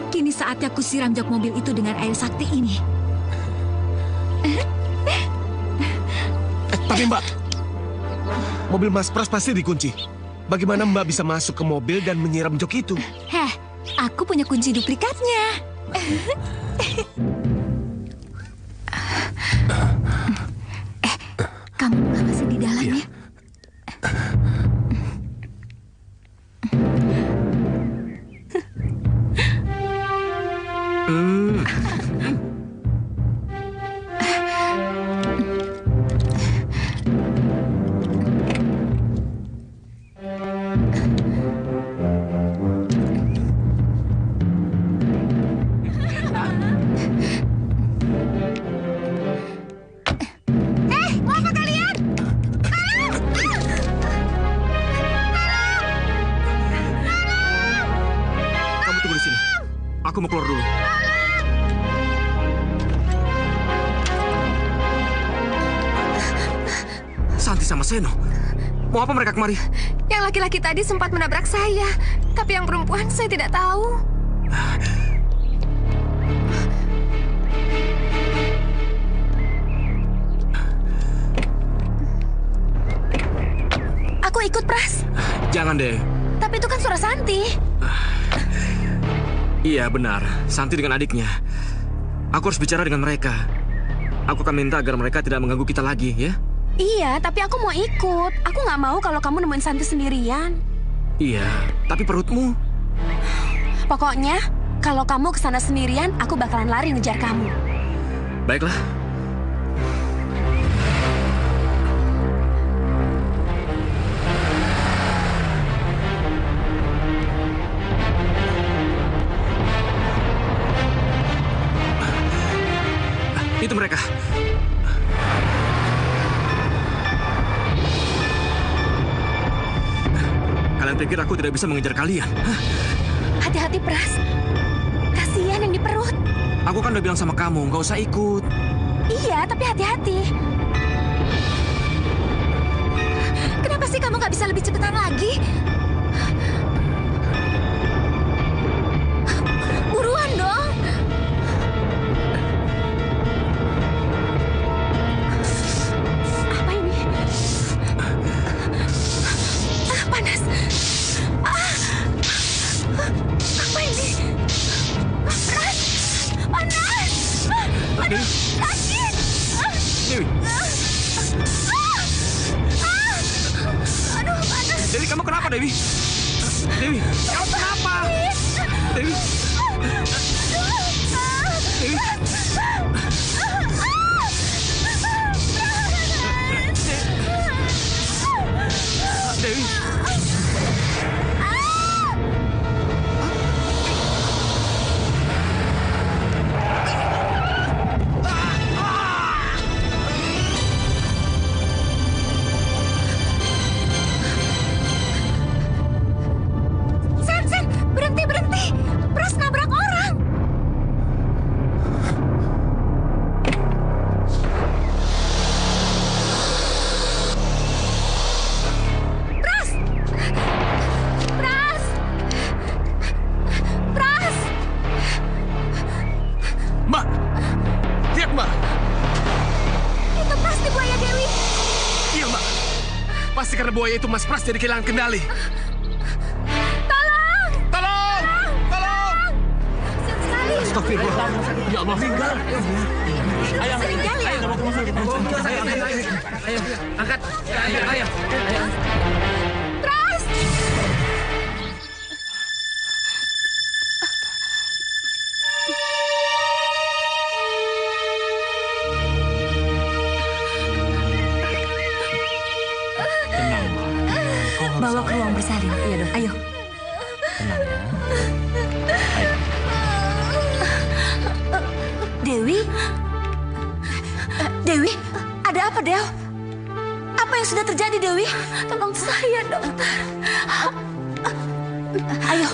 Kini saatnya aku siram jok mobil itu dengan air sakti ini. Tapi Mbak, mobil Mas Pras pasti dikunci. Bagaimana Mbak bisa masuk ke mobil dan menyiram jok itu? Heh, aku punya kunci duplikatnya. Kamu masih di dalam ya? sama Seno. Mau apa mereka kemari? Yang laki-laki tadi sempat menabrak saya, tapi yang perempuan saya tidak tahu. Aku ikut, Pras. Jangan deh. Tapi itu kan suara Santi. Iya, benar. Santi dengan adiknya. Aku harus bicara dengan mereka. Aku akan minta agar mereka tidak mengganggu kita lagi, ya? Iya, tapi aku mau ikut. Aku nggak mau kalau kamu nemuin Santi sendirian. Iya, tapi perutmu. Pokoknya, kalau kamu kesana sendirian, aku bakalan lari ngejar kamu. Baiklah. Itu mereka. Kalian pikir aku tidak bisa mengejar kalian? Hati-hati, Pras. Kasihan yang di perut. Aku kan udah bilang sama kamu, nggak usah ikut. Iya, tapi hati-hati. Kenapa sih kamu nggak bisa lebih cepetan lagi? Buruan dong. Apa ini? Panas. Apa ini? Panas. Panas. Aduh, sakit. Dewi. Aduh, panas. Dewi, kamu kenapa, Dewi? Dewi, kamu kenapa? Dewi. Dewi. Dewi. Sen, berhenti. Pras nabrak orang. Pras! Mbak! Lihat, Mbak! Itu pasti buaya Dewi. Iya, Mbak. Pasti karena buaya itu Mas Pras jadi kehilangan kendali. Tolong! Tolong! Kasian sekali. Astagfirullah. Ya Allah. Sering kali ya? Ayo, angkat. Ayo. Pras! Bawa ke ruang bersalin. Iya dong. Ayo. Dewi? Dewi? Ada apa, Del? Apa yang sudah terjadi, Dewi? Tolong saya, dokter. Ayo.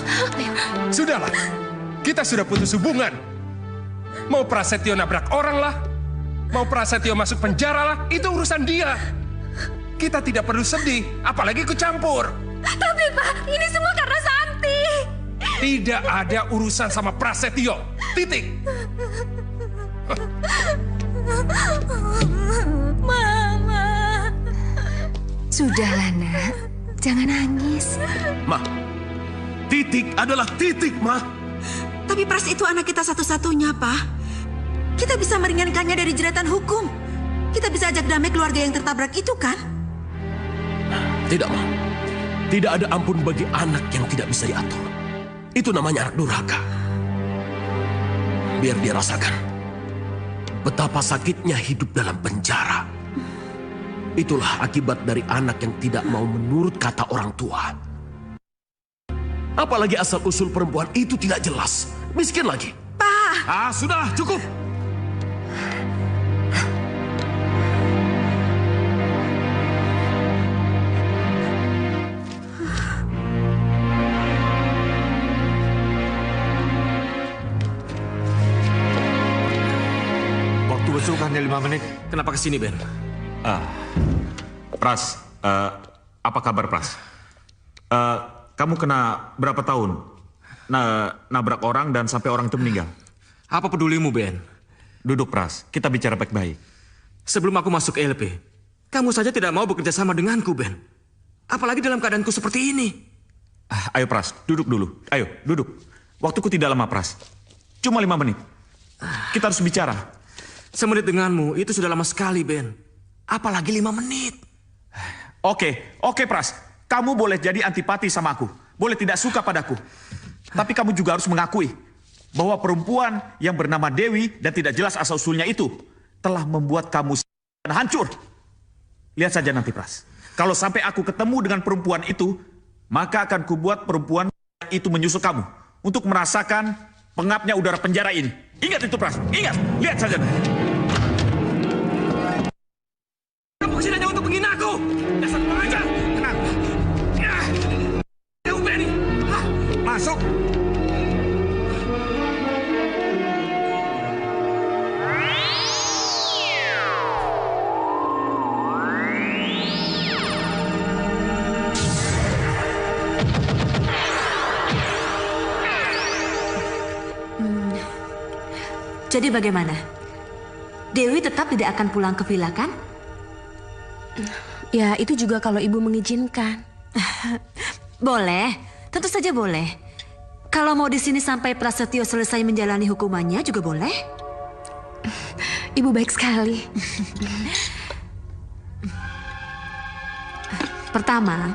Sudahlah, kita sudah putus hubungan. Mau Prasetyo nabrak orang lah, mau Prasetyo masuk penjara lah, itu urusan dia. Kita tidak perlu sedih, apalagi ikut campur. Tapi, Pak, ini semua karena Santi. Tidak ada urusan sama Prasetyo, titik. Mama. Sudahlah, Nak. Jangan nangis. Ma, Titik adalah Titik, Ma. Tapi Pras itu anak kita satu-satunya, Pak. Kita bisa meringankannya dari jeratan hukum. Kita bisa ajak damai keluarga yang tertabrak itu, kan? Tidak, Ma. Tidak ada ampun bagi anak yang tidak bisa diatur. Itu namanya anak durhaka. Biar dia rasakan betapa sakitnya hidup dalam penjara. Itulah akibat dari anak yang tidak mau menurut kata orang tua. Apalagi asal-usul perempuan itu tidak jelas. Miskin lagi. Pak! Sudahlah, cukup. Waktu besuk hanya 5 menit. Kenapa kesini, Ben? Pras, apa kabar Pras? Kamu kena berapa tahun? Nabrak orang dan sampai orang itu meninggal. Apa pedulimu, Ben? Duduk Pras, kita bicara baik-baik. Sebelum aku masuk LP, kamu saja tidak mau bekerja sama denganku, Ben. Apalagi dalam keadaanku seperti ini. Ayo Pras, duduk dulu. Ayo, duduk. Waktuku tidak lama Pras. Cuma 5 menit. Kita harus bicara. Semenit denganmu itu sudah lama sekali, Ben. Apalagi 5 menit. Oke Pras. Kamu boleh jadi antipati sama aku. Boleh tidak suka padaku. Tapi kamu juga harus mengakui bahwa perempuan yang bernama Dewi dan tidak jelas asal-usulnya itu telah membuat kamu hancur. Lihat saja nanti Pras. Kalau sampai aku ketemu dengan perempuan itu, maka akan kubuat perempuan itu menyusul kamu untuk merasakan pengapnya udara penjara ini. Ingat itu Pras, ingat. Lihat saja. Kamu kesini hanya untuk menghina aku. Dasar kurang ajar. Tenang. Kamu berani. Masuk. Jadi bagaimana? Dewi tetap tidak akan pulang ke villa, kan? Ya, itu juga kalau ibu mengizinkan. Boleh, tentu saja boleh. Kalau mau di sini sampai Prasetyo selesai menjalani hukumannya juga boleh. Ibu baik sekali. Pertama,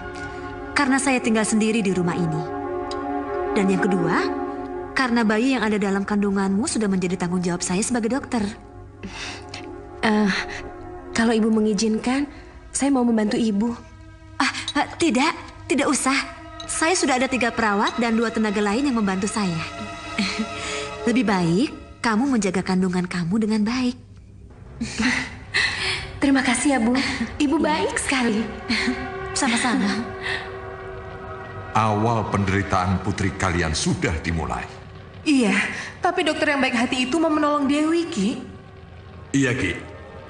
karena saya tinggal sendiri di rumah ini. Dan yang kedua, karena bayi yang ada dalam kandunganmu sudah menjadi tanggung jawab saya sebagai dokter. Kalau ibu mengizinkan, saya mau membantu ibu. Tidak usah. Saya sudah ada 3 perawat dan 2 tenaga lain yang membantu saya. Lebih baik kamu menjaga kandungan kamu dengan baik. Terima kasih ya Bu. Ibu baik sekali. Sama-sama. Awal penderitaan putri kalian sudah dimulai. Iya, tapi dokter yang baik hati itu mau menolong Dewi, Ki. Iya, Ki.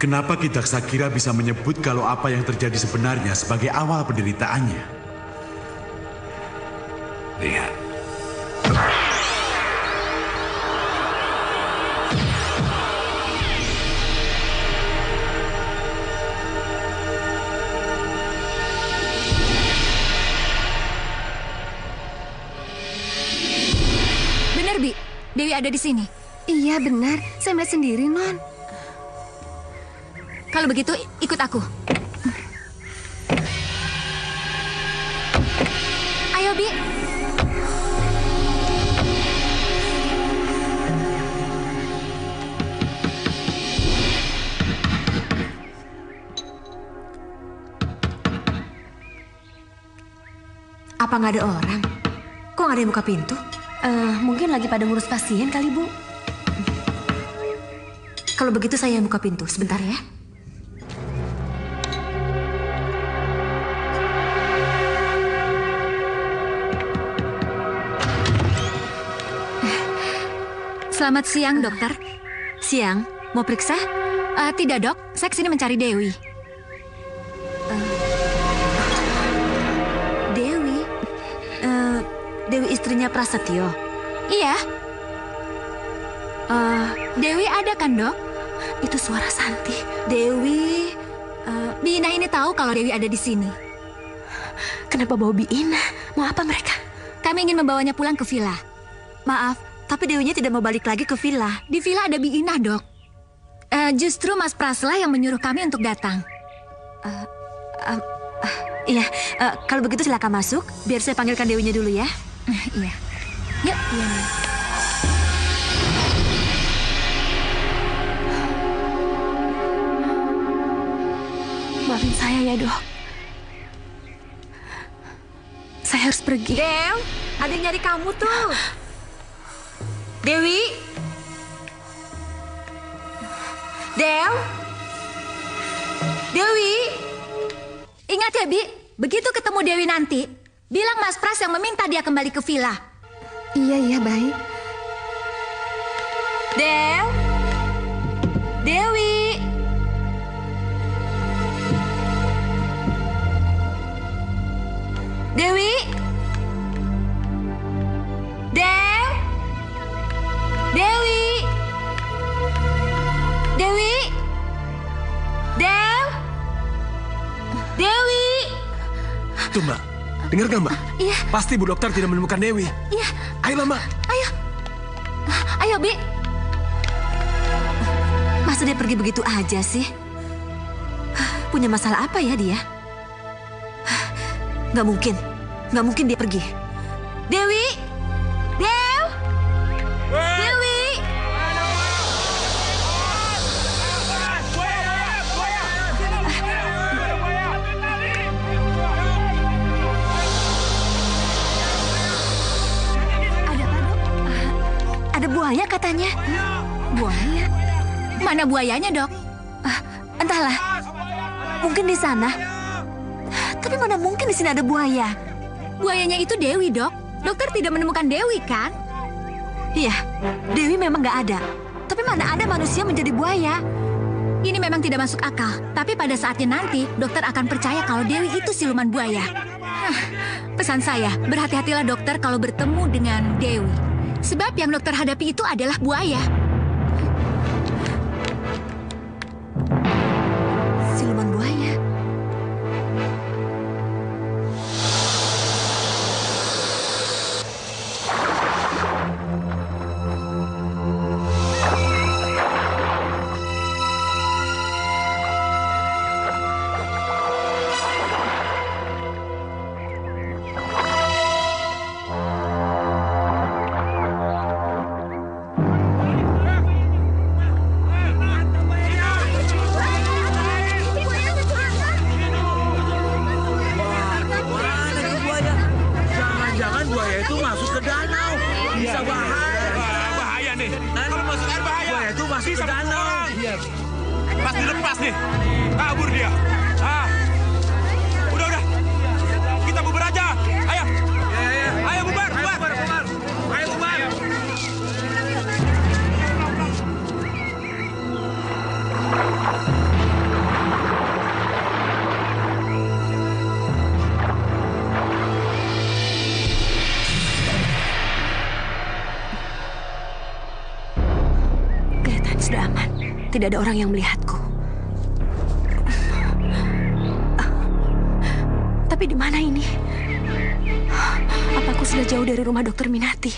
Kenapa Ki Daksakira bisa menyebut kalau apa yang terjadi sebenarnya sebagai awal penderitaannya? Lihat. Benar, Bi. Dewi ada di sini. Iya, benar. Saya melihat sendiri, Non. Kalau begitu, ikut aku. Ayo, Bi. Apa nggak ada orang? Kok nggak ada yang buka pintu? Mungkin lagi pada ngurus pasien kali, Bu. Kalau begitu saya yang buka pintu. Sebentar ya. Selamat siang, dokter. Siang, mau periksa? Tidak, Dok. Saya kesini mencari Dewi. Dewi? Dewi istrinya Prasetyo? Iya. Dewi ada kan, Dok? Itu suara Santi. Dewi... Bi Ina ini tahu kalau Dewi ada di sini. Kenapa bawa Bi Ina? Mau apa mereka? Kami ingin membawanya pulang ke villa. Maaf, tapi Dewinya tidak mau balik lagi ke villa. Di villa ada Bi Ina, Dok. Justru Mas Pras lah yang menyuruh kami untuk datang. Iya, kalau begitu silakan masuk. Biar saya panggilkan Dewinya dulu ya. Iya. Yuk. Iya. Maafin saya ya, Dok. Saya harus pergi. Dew, ada yang nyari kamu tuh. Dewi? Dew? Dewi? Ingat ya, Bi, begitu ketemu Dewi nanti, bilang Mas Pras yang meminta dia kembali ke villa. Iya, baik. Dew? Dewi? Itu, Mbak. Dengar gak, Mbak? Iya. Pasti Bu Dokter tidak menemukan Dewi. Iya. Ayolah, Mbak. Ayo. Ayo, Bi. Masa dia pergi begitu aja sih? Punya masalah apa ya dia? Gak mungkin. Gak mungkin dia pergi. Dewi! Dewi! Ada buaya katanya. Buaya? Mana buayanya, Dok? Entahlah. Mungkin di sana. Tapi mana mungkin di sini ada buaya? Buayanya itu Dewi, Dok. Dokter tidak menemukan Dewi, kan? Iya, Dewi memang nggak ada. Tapi mana ada manusia menjadi buaya? Ini memang tidak masuk akal. Tapi pada saatnya nanti, dokter akan percaya kalau Dewi itu siluman buaya. Pesan saya, berhati-hatilah dokter kalau bertemu dengan Dewi. Sebab yang dokter hadapi itu adalah buaya. Siluman buaya. Sudah aman. Tidak ada orang yang melihatku. Tapi di mana ini? Apa aku sudah jauh dari rumah Dokter Minati?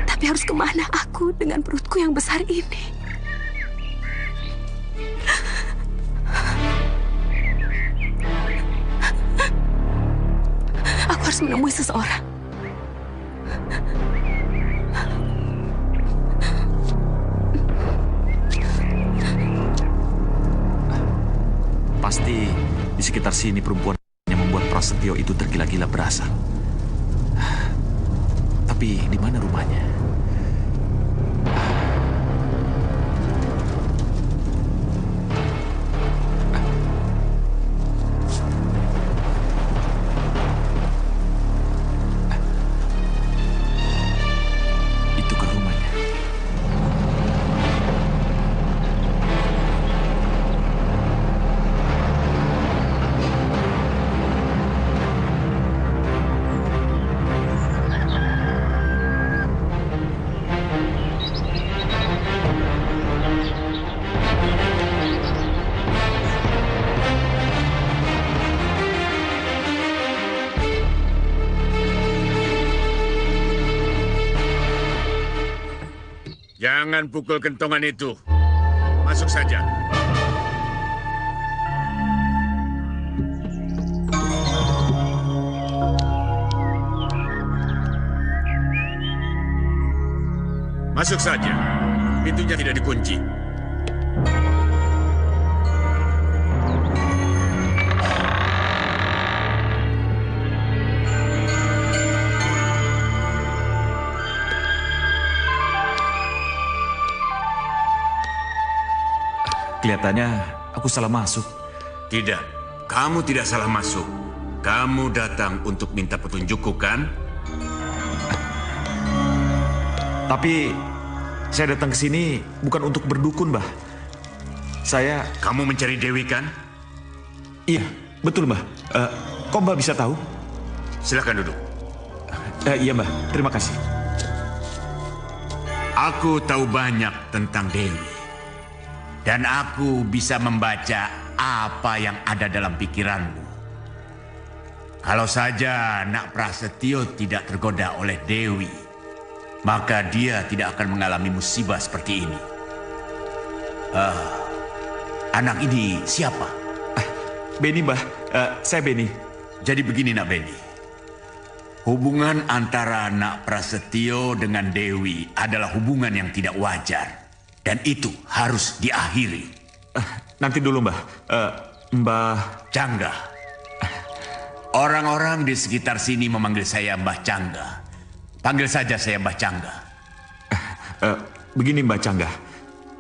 Tapi harus kemana aku dengan perutku yang besar ini? Harus menemui seseorang. Pasti di sekitar sini perempuan yang membuat Prasetyo itu tergila-gila berasa. Tapi di mana rumahnya? Jangan pukul kentongan itu. Masuk saja. Masuk saja. Pintunya tidak dikunci. Kelihatannya aku salah masuk. Tidak, kamu tidak salah masuk. Kamu datang untuk minta petunjukku, kan? Tapi saya datang ke sini bukan untuk berdukun, Mbah. Kamu mencari Dewi, kan? Iya, betul, Mbah. Kok Mbah bisa tahu? Silakan duduk. Iya, Mbah. Terima kasih. Aku tahu banyak tentang Dewi. Dan aku bisa membaca apa yang ada dalam pikiranmu. Kalau saja Nak Prasetyo tidak tergoda oleh Dewi, maka dia tidak akan mengalami musibah seperti ini. Anak ini siapa? Beni, Mbah. Saya Beni. Jadi begini, Nak Beni. Hubungan antara Nak Prasetyo dengan Dewi adalah hubungan yang tidak wajar. Dan itu harus diakhiri. Nanti dulu, Mbah. Mbah Cangga. Orang-orang di sekitar sini memanggil saya Mbah Cangga. Panggil saja saya Mbah Cangga. Begini, Mbah Cangga.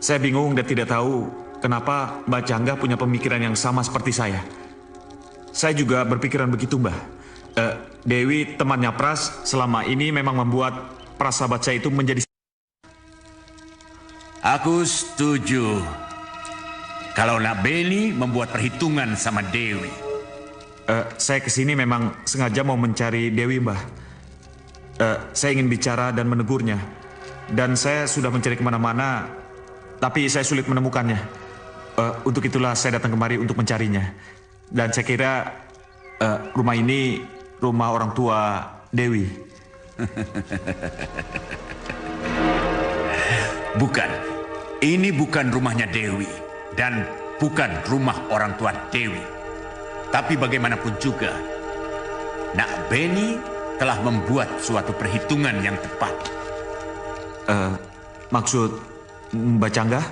Saya bingung dan tidak tahu kenapa Mbah Cangga punya pemikiran yang sama seperti saya. Saya juga berpikiran begitu, Mbah. Dewi, temannya Pras, selama ini memang membuat Pras sahabat saya itu menjadi... Aku setuju kalau Nak Beni membuat perhitungan sama Dewi. Saya kesini memang sengaja mau mencari Dewi, Mbah. Saya ingin bicara dan menegurnya. Dan saya sudah mencari kemana-mana, tapi saya sulit menemukannya. Untuk itulah saya datang kemari untuk mencarinya. Dan saya kira rumah ini rumah orang tua Dewi. Bukan. Ini bukan rumahnya Dewi. Dan bukan rumah orang tua Dewi. Tapi bagaimanapun juga, Nak Beni telah membuat suatu perhitungan yang tepat. Maksud Mbak Cangga?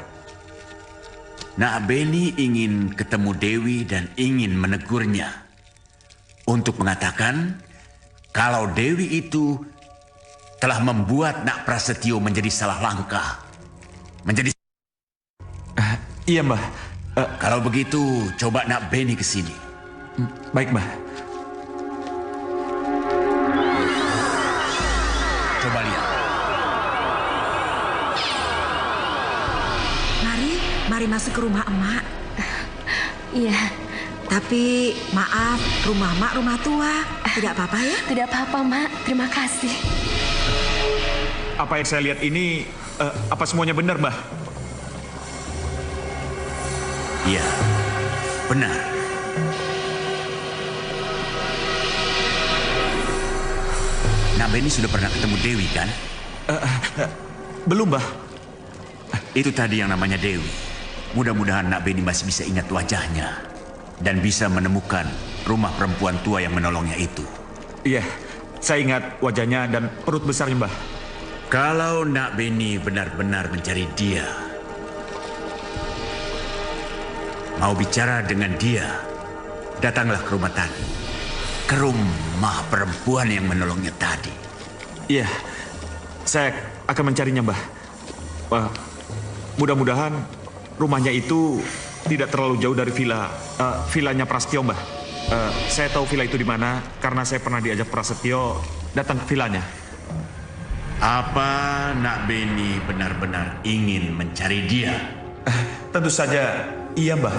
Nak Beni ingin ketemu Dewi dan ingin menegurnya. Untuk mengatakan kalau Dewi itu telah membuat Nak Prasetyo menjadi salah langkah. Iya, Mbah. Kalau begitu, coba Nak Beni ke sini. Baik, Mbah. Coba lihat. Mari masuk ke rumah emak. Iya. Tapi maaf, rumah emak rumah tua. Tidak apa-apa ya? Tidak apa-apa, Mak. Terima kasih. Apa yang saya lihat ini, apa semuanya benar, Mbah? Iya, benar. Nak Beni sudah pernah ketemu Dewi, kan? Belum, Mbah. Itu tadi yang namanya Dewi. Mudah-mudahan Nak Beni masih bisa ingat wajahnya dan bisa menemukan rumah perempuan tua yang menolongnya itu. Iya, saya ingat wajahnya dan perut besarnya, Mbah. Kalau Nak Beni benar-benar mencari dia, mau bicara dengan dia, datanglah ke rumah tadi. Ke rumah perempuan yang menolongnya tadi. Iya, saya akan mencarinya, Mbah. Mudah-mudahan rumahnya itu tidak terlalu jauh dari vilanya Prasetyo, Mbah. Saya tahu villa itu di mana karena saya pernah diajak Prasetyo datang ke vilanya. Apa Nak Beni benar-benar ingin mencari dia? Tentu saja iya, Mbah.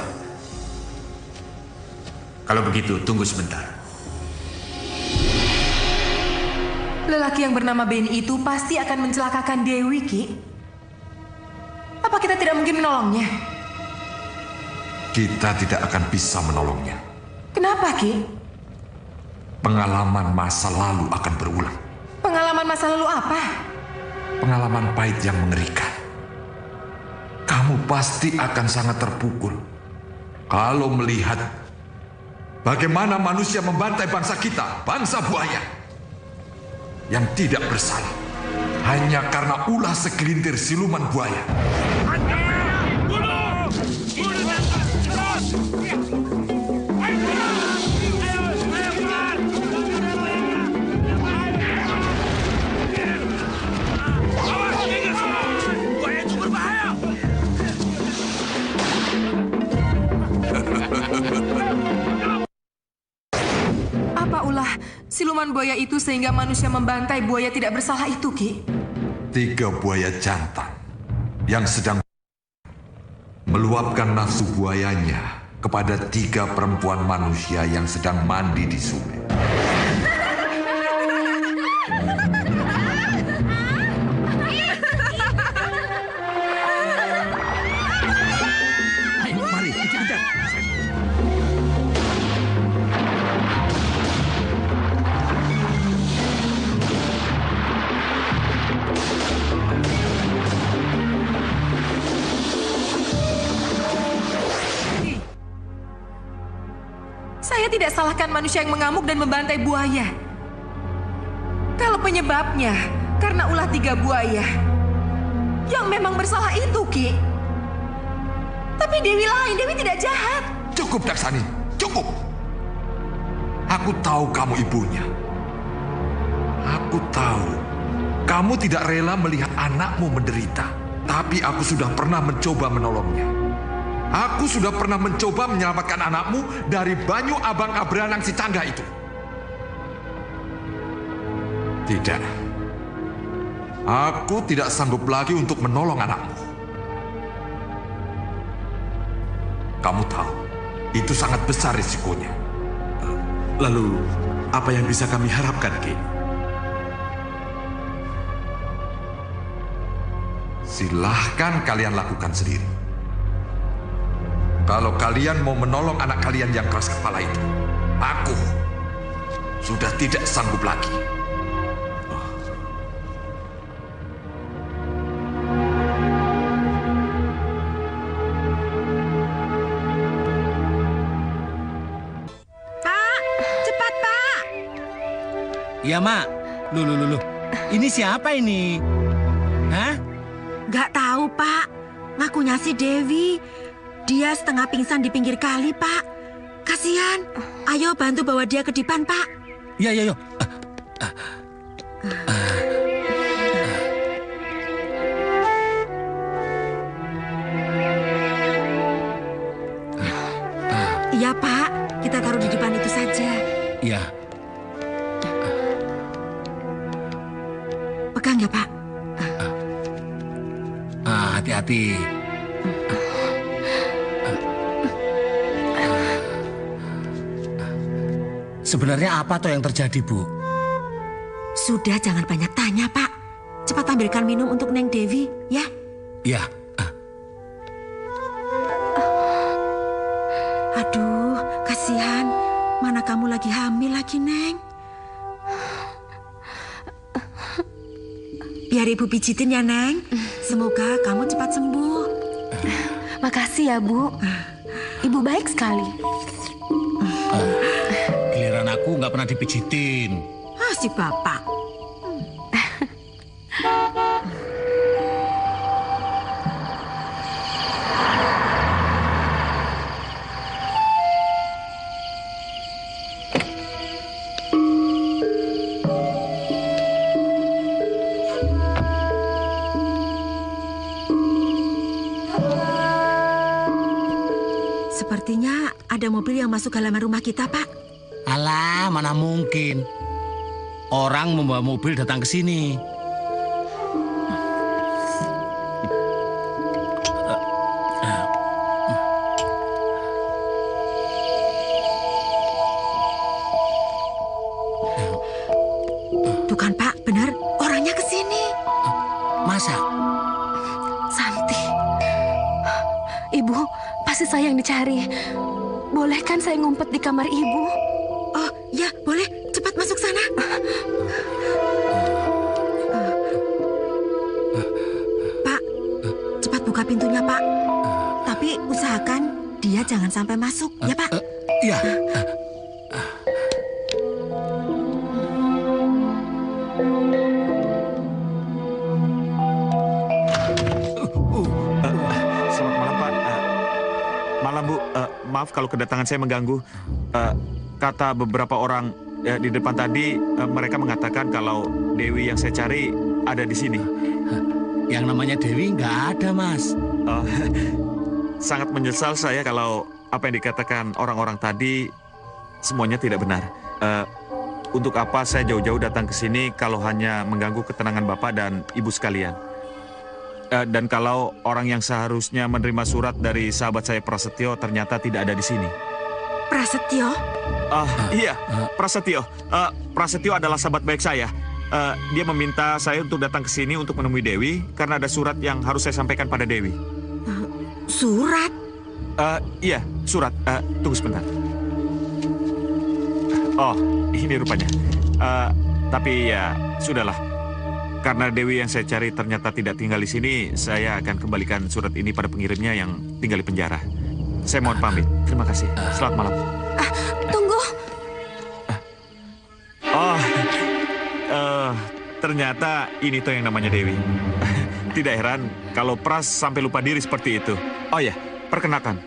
Kalau begitu, tunggu sebentar. Lelaki yang bernama Beni itu pasti akan mencelakakan Dewi, Ki. Apa kita tidak mungkin menolongnya? Kita tidak akan bisa menolongnya. Kenapa, Ki? Pengalaman masa lalu akan berulang. Pengalaman masa lalu apa? Pengalaman pahit yang mengerikan. Kamu pasti akan sangat terpukul kalau melihat bagaimana manusia membantai bangsa kita, bangsa buaya, yang tidak bersalah hanya karena ulah segelintir siluman buaya. Apa ulah siluman buaya itu sehingga manusia membantai buaya tidak bersalah itu, Ki? 3 buaya jantan yang sedang meluapkan nafsu buayanya kepada 3 perempuan manusia yang sedang mandi di sungai. Saya tidak salahkan manusia yang mengamuk dan membantai buaya. Kalau penyebabnya karena ulah 3 buaya, yang memang bersalah itu, Ki. Tapi Dewi lain, Dewi tidak jahat. Cukup, Daksani, cukup. Aku tahu kamu ibunya. Aku tahu kamu tidak rela melihat anakmu menderita. Tapi aku sudah pernah mencoba menolongnya. Aku sudah pernah mencoba menyelamatkan anakmu dari banyu abang Abranang si Cangga itu. Tidak. Aku tidak sanggup lagi untuk menolong anakmu. Kamu tahu, itu sangat besar risikonya. Lalu, apa yang bisa kami harapkan, Ki? Silahkan kalian lakukan sendiri. Kalau kalian mau menolong anak kalian yang keras kepala itu, aku sudah tidak sanggup lagi. Pak, cepat Pak. Ya, Mak. Loh. Ini siapa ini? Hah? Gak tahu Pak, ngakunya si Dewi. Dia setengah pingsan di pinggir kali, Pak. Kasihan. Ayo bantu bawa dia ke depan, Pak. Ya. Iya, Pak. Kita taruh di depan itu saja. Ya. Pegang ya, Pak. Hati-hati. Sebenarnya apa toh yang terjadi, Bu? Sudah, jangan banyak tanya, Pak. Cepat ambilkan minum untuk Neng Dewi, ya? Ya. Aduh, kasihan. Mana kamu lagi hamil lagi, Neng? Biar Ibu pijitin ya, Neng. Semoga kamu cepat sembuh. Makasih ya, Bu. Ibu baik sekali. Giliran aku nggak pernah dipijitin. Si Bapak. Sepertinya ada mobil yang masuk halaman rumah kita, Pak. Alah, mana mungkin. Orang membawa mobil datang ke sini. Tuh kan, Pak, benar. Orangnya ke sini. Masa? Santi. Ibu, pasti saya yang dicari. Boleh kan saya ngumpet di kamar Ibu? Oh, ya, boleh. Cepat masuk sana. Pak, cepat buka pintunya, Pak. Tapi usahakan dia jangan sampai masuk, ya, Pak? Iya. Selamat malam, Pak. Malam, Bu. Maaf kalau kedatangan saya mengganggu. Kata beberapa orang di depan tadi, mereka mengatakan kalau Dewi yang saya cari ada di sini. Yang namanya Dewi nggak ada, Mas. Sangat menyesal saya kalau apa yang dikatakan orang-orang tadi semuanya tidak benar. Untuk apa saya jauh-jauh datang ke sini kalau hanya mengganggu ketenangan Bapak dan Ibu sekalian? Dan kalau orang yang seharusnya menerima surat dari sahabat saya Prasetyo ternyata tidak ada di sini. Prasetyo? Iya, Prasetyo. Prasetyo adalah sahabat baik saya. Dia meminta saya untuk datang ke sini untuk menemui Dewi karena ada surat yang harus saya sampaikan pada Dewi. Surat? Iya, surat. Tunggu sebentar. Oh, ini rupanya. Tapi ya, sudahlah. Karena Dewi yang saya cari ternyata tidak tinggal di sini, saya akan kembalikan surat ini pada pengirimnya yang tinggal di penjara. Saya mohon pamit. Terima kasih. Selamat malam. Tunggu. ternyata ini tuh yang namanya Dewi. Tidak heran kalau Pras sampai lupa diri seperti itu. Oh ya, perkenalkan.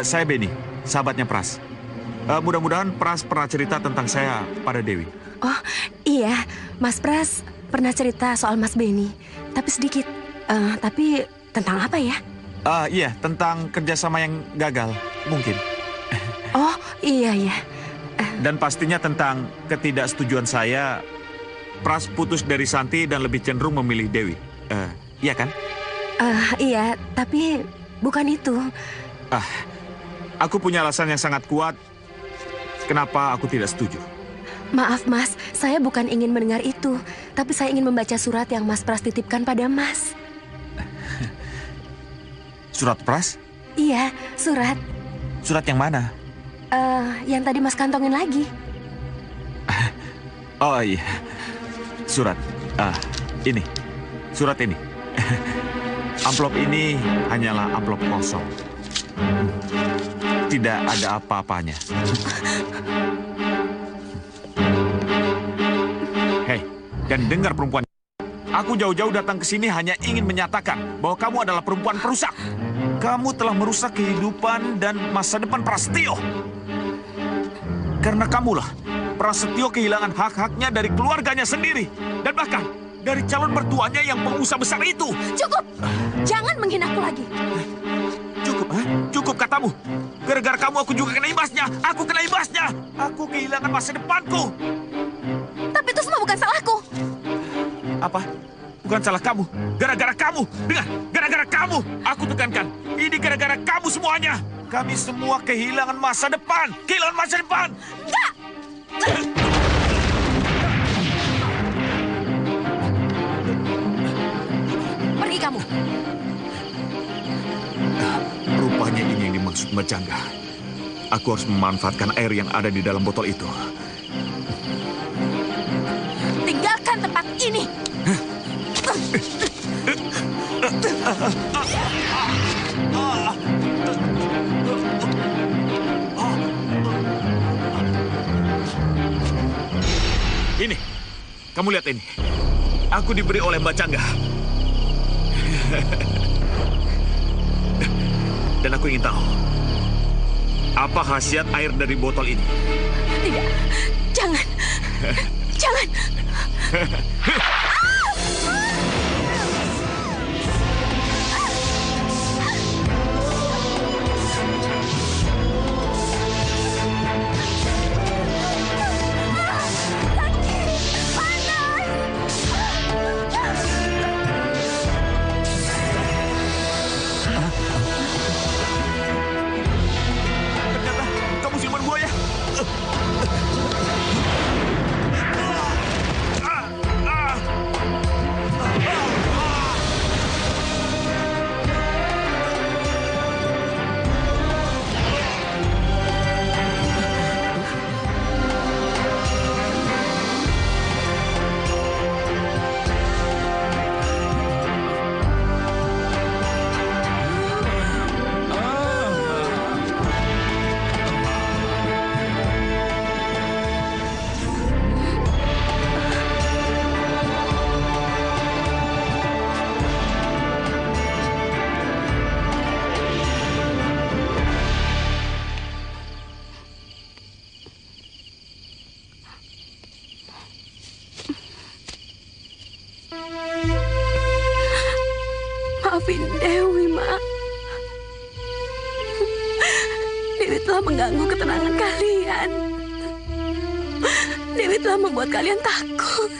Saya Benny, sahabatnya Pras. Mudah-mudahan Pras pernah cerita tentang saya pada Dewi. Oh, iya. Mas Pras pernah cerita soal Mas Benny. Tapi sedikit. Tapi tentang apa ya? Iya, tentang kerjasama yang gagal, mungkin. Oh, iya. Dan pastinya tentang ketidaksetujuan saya, Pras putus dari Santi dan lebih cenderung memilih Dewi. Iya kan? Iya, tapi bukan itu. Aku punya alasan yang sangat kuat kenapa aku tidak setuju. Maaf Mas, saya bukan ingin mendengar itu. Tapi saya ingin membaca surat yang Mas Pras titipkan pada Mas. Surat Pras? Iya, surat. Surat yang mana? Yang tadi Mas kantongin lagi. Oh iya, surat. Ini, surat ini. Amplop ini hanyalah amplop kosong. Tidak ada apa-apanya. Hei, dan dengar perempuan. Aku jauh-jauh datang ke sini hanya ingin menyatakan bahwa kamu adalah perempuan perusak. Kamu telah merusak kehidupan dan masa depan Prasetyo. Karena kamulah Prasetyo kehilangan hak-haknya dari keluarganya sendiri. Dan bahkan dari calon mertuanya yang pengusaha besar itu. Cukup! Jangan menghina aku lagi. Cukup, cukup katamu. Gara-gara kamu aku juga kena imbasnya. Aku kena imbasnya. Aku kehilangan masa depanku. Tapi itu semua bukan salahku. Apa? Bukan salah kamu. Gara-gara kamu. Dengar, gara-gara kamu. Aku tekankan. Ini gara-gara kamu semuanya. Kami semua kehilangan masa depan. Kehilangan masa depan. Enggak! Pergi kamu. Rupanya ini yang dimaksud Mbak Jangga. Aku harus memanfaatkan air yang ada di dalam botol itu. Tinggalkan tempat ini. Ini, kamu lihat ini. Aku diberi oleh Mbak Jangga. Dan aku ingin tahu, apa khasiat air dari botol ini? Tidak, jangan. Jangan. Kamu siluman buaya. Maafin Dewi, Mak. Dewi telah mengganggu ketenangan kalian. Dewi telah membuat kalian takut.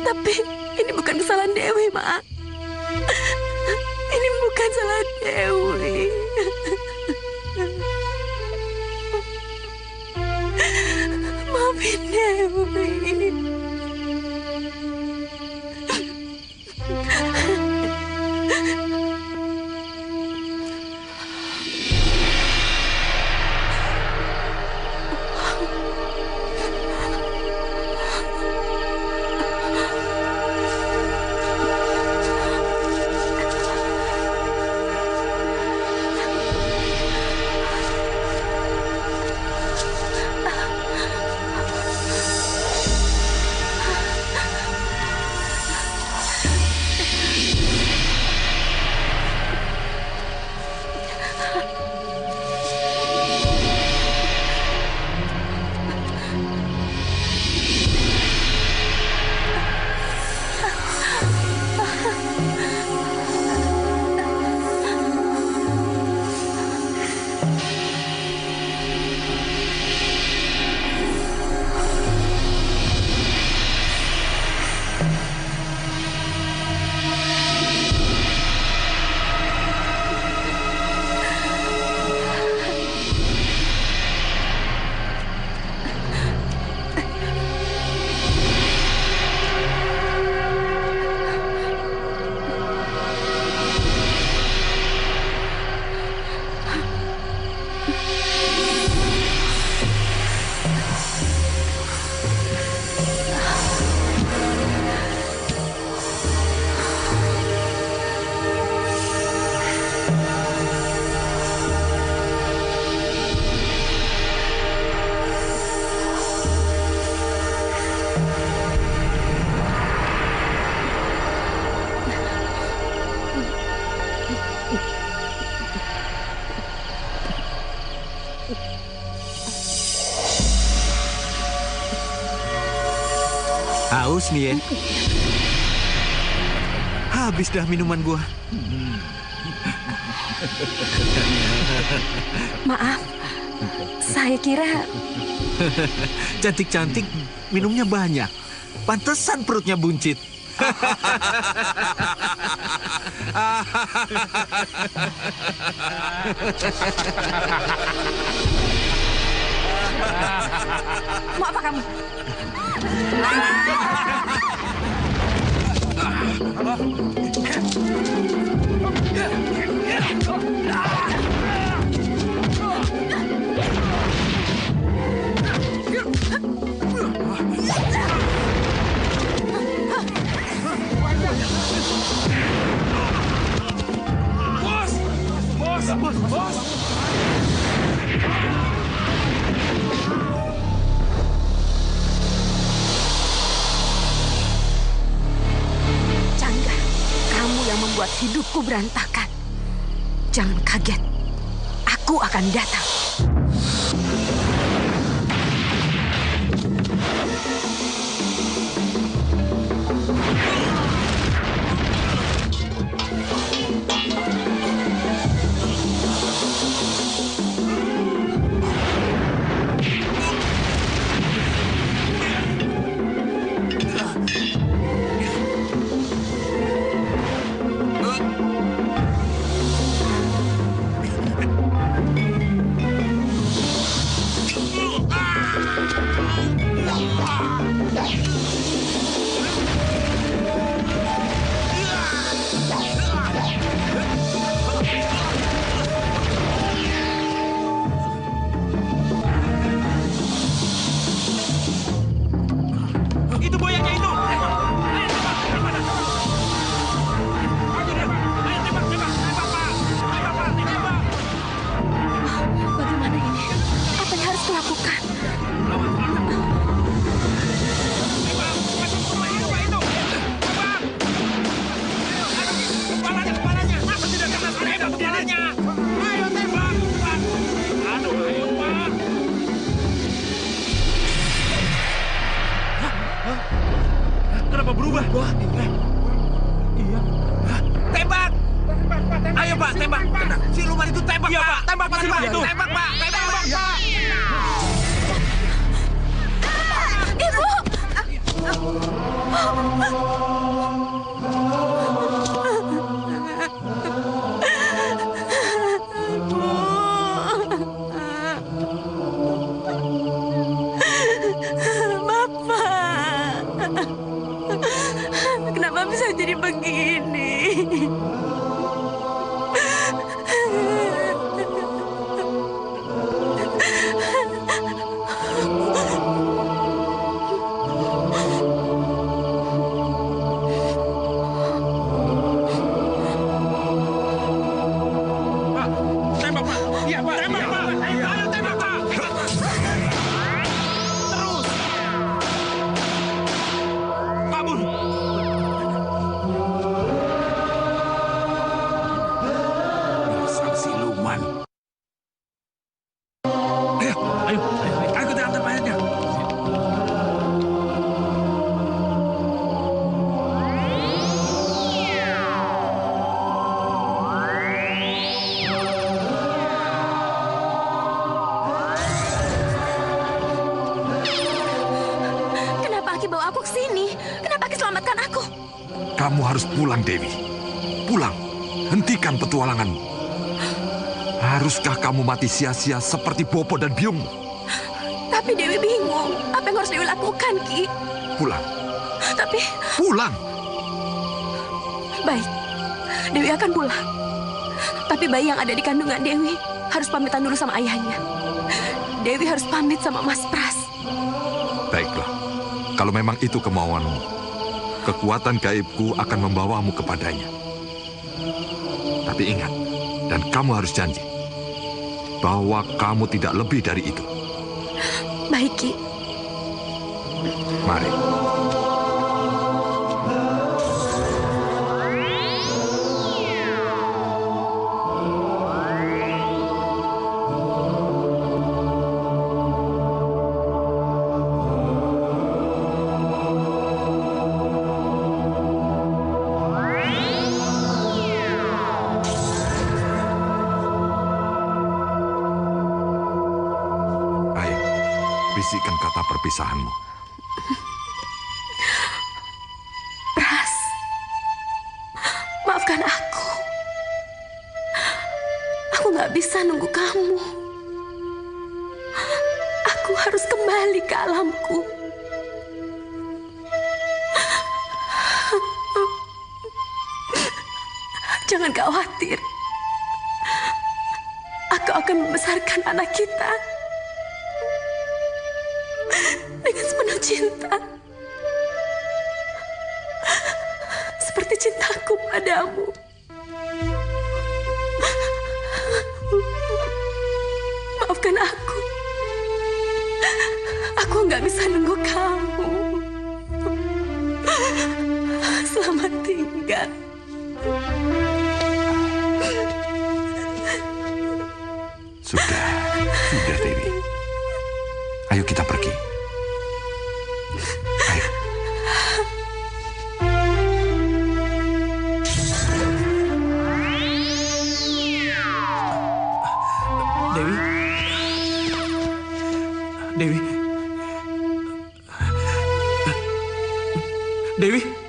Tapi ini bukan kesalahan Dewi, Mak. Ini bukan salah Dewi. Maafin Dewi. haus nih ya. Habis dah minuman gua. Maaf, saya kira... Cantik-cantik, minumnya banyak. Pantesan perutnya buncit. Mau apa kamu? Bos! Cangga, kamu yang membuat hidupku berantakan. Jangan kaget, aku akan datang. Itu buayanya itu. Bagaimana ini? Apa yang harus kulakukan? Kenapa berubah? Iya. Tembak! Ayo Pak, tembak! Siluman itu tembak, iya, Pak! Tembak, Pak! Tembak, itu! Tembak, Pak! Tembak, Pak! Ibu! Kenapa bisa jadi begini? Tembak, Pak! Iya, Pak! Tembak, Pak! Ayo, tembak, Pak! Terus! Kabur! Dasar siluman. Ayo kita antar mayatnya. Kenapa Aki bawa aku ke sini? Kenapa Aki selamatkan aku? Kamu harus pulang, Dewi. Pulang. Hentikan petualanganmu. Haruskah kamu mati sia-sia seperti Bopo dan Byung? Tapi Dewi bingung. Apa yang harus Dewi lakukan, Ki? Pulang. Tapi... Pulang! Baik. Dewi akan pulang. Tapi bayi yang ada di kandungan Dewi harus pamitan dulu sama ayahnya. Dewi harus pamit sama Mas Pras. Baiklah. Kalau memang itu kemauanmu, kekuatan gaibku akan membawamu kepadanya. Tapi ingat, dan kamu harus janji bahwa kamu tidak lebih dari itu. Baik, Ki. Mari. membisikkan kata perpisahanmu. Pras, maafkan aku. Aku nggak bisa nunggu kamu. Aku harus kembali ke alamku. Jangan khawatir. Aku akan membesarkan anak kita dengan sepenuh cinta. Seperti cintaku padamu. Maafkan aku. Aku nggak bisa nunggu kamu. Selamat tinggal. Sudah Dewi. Ayo kita pergi. Ayo. Dewi. Dewi. Dewi.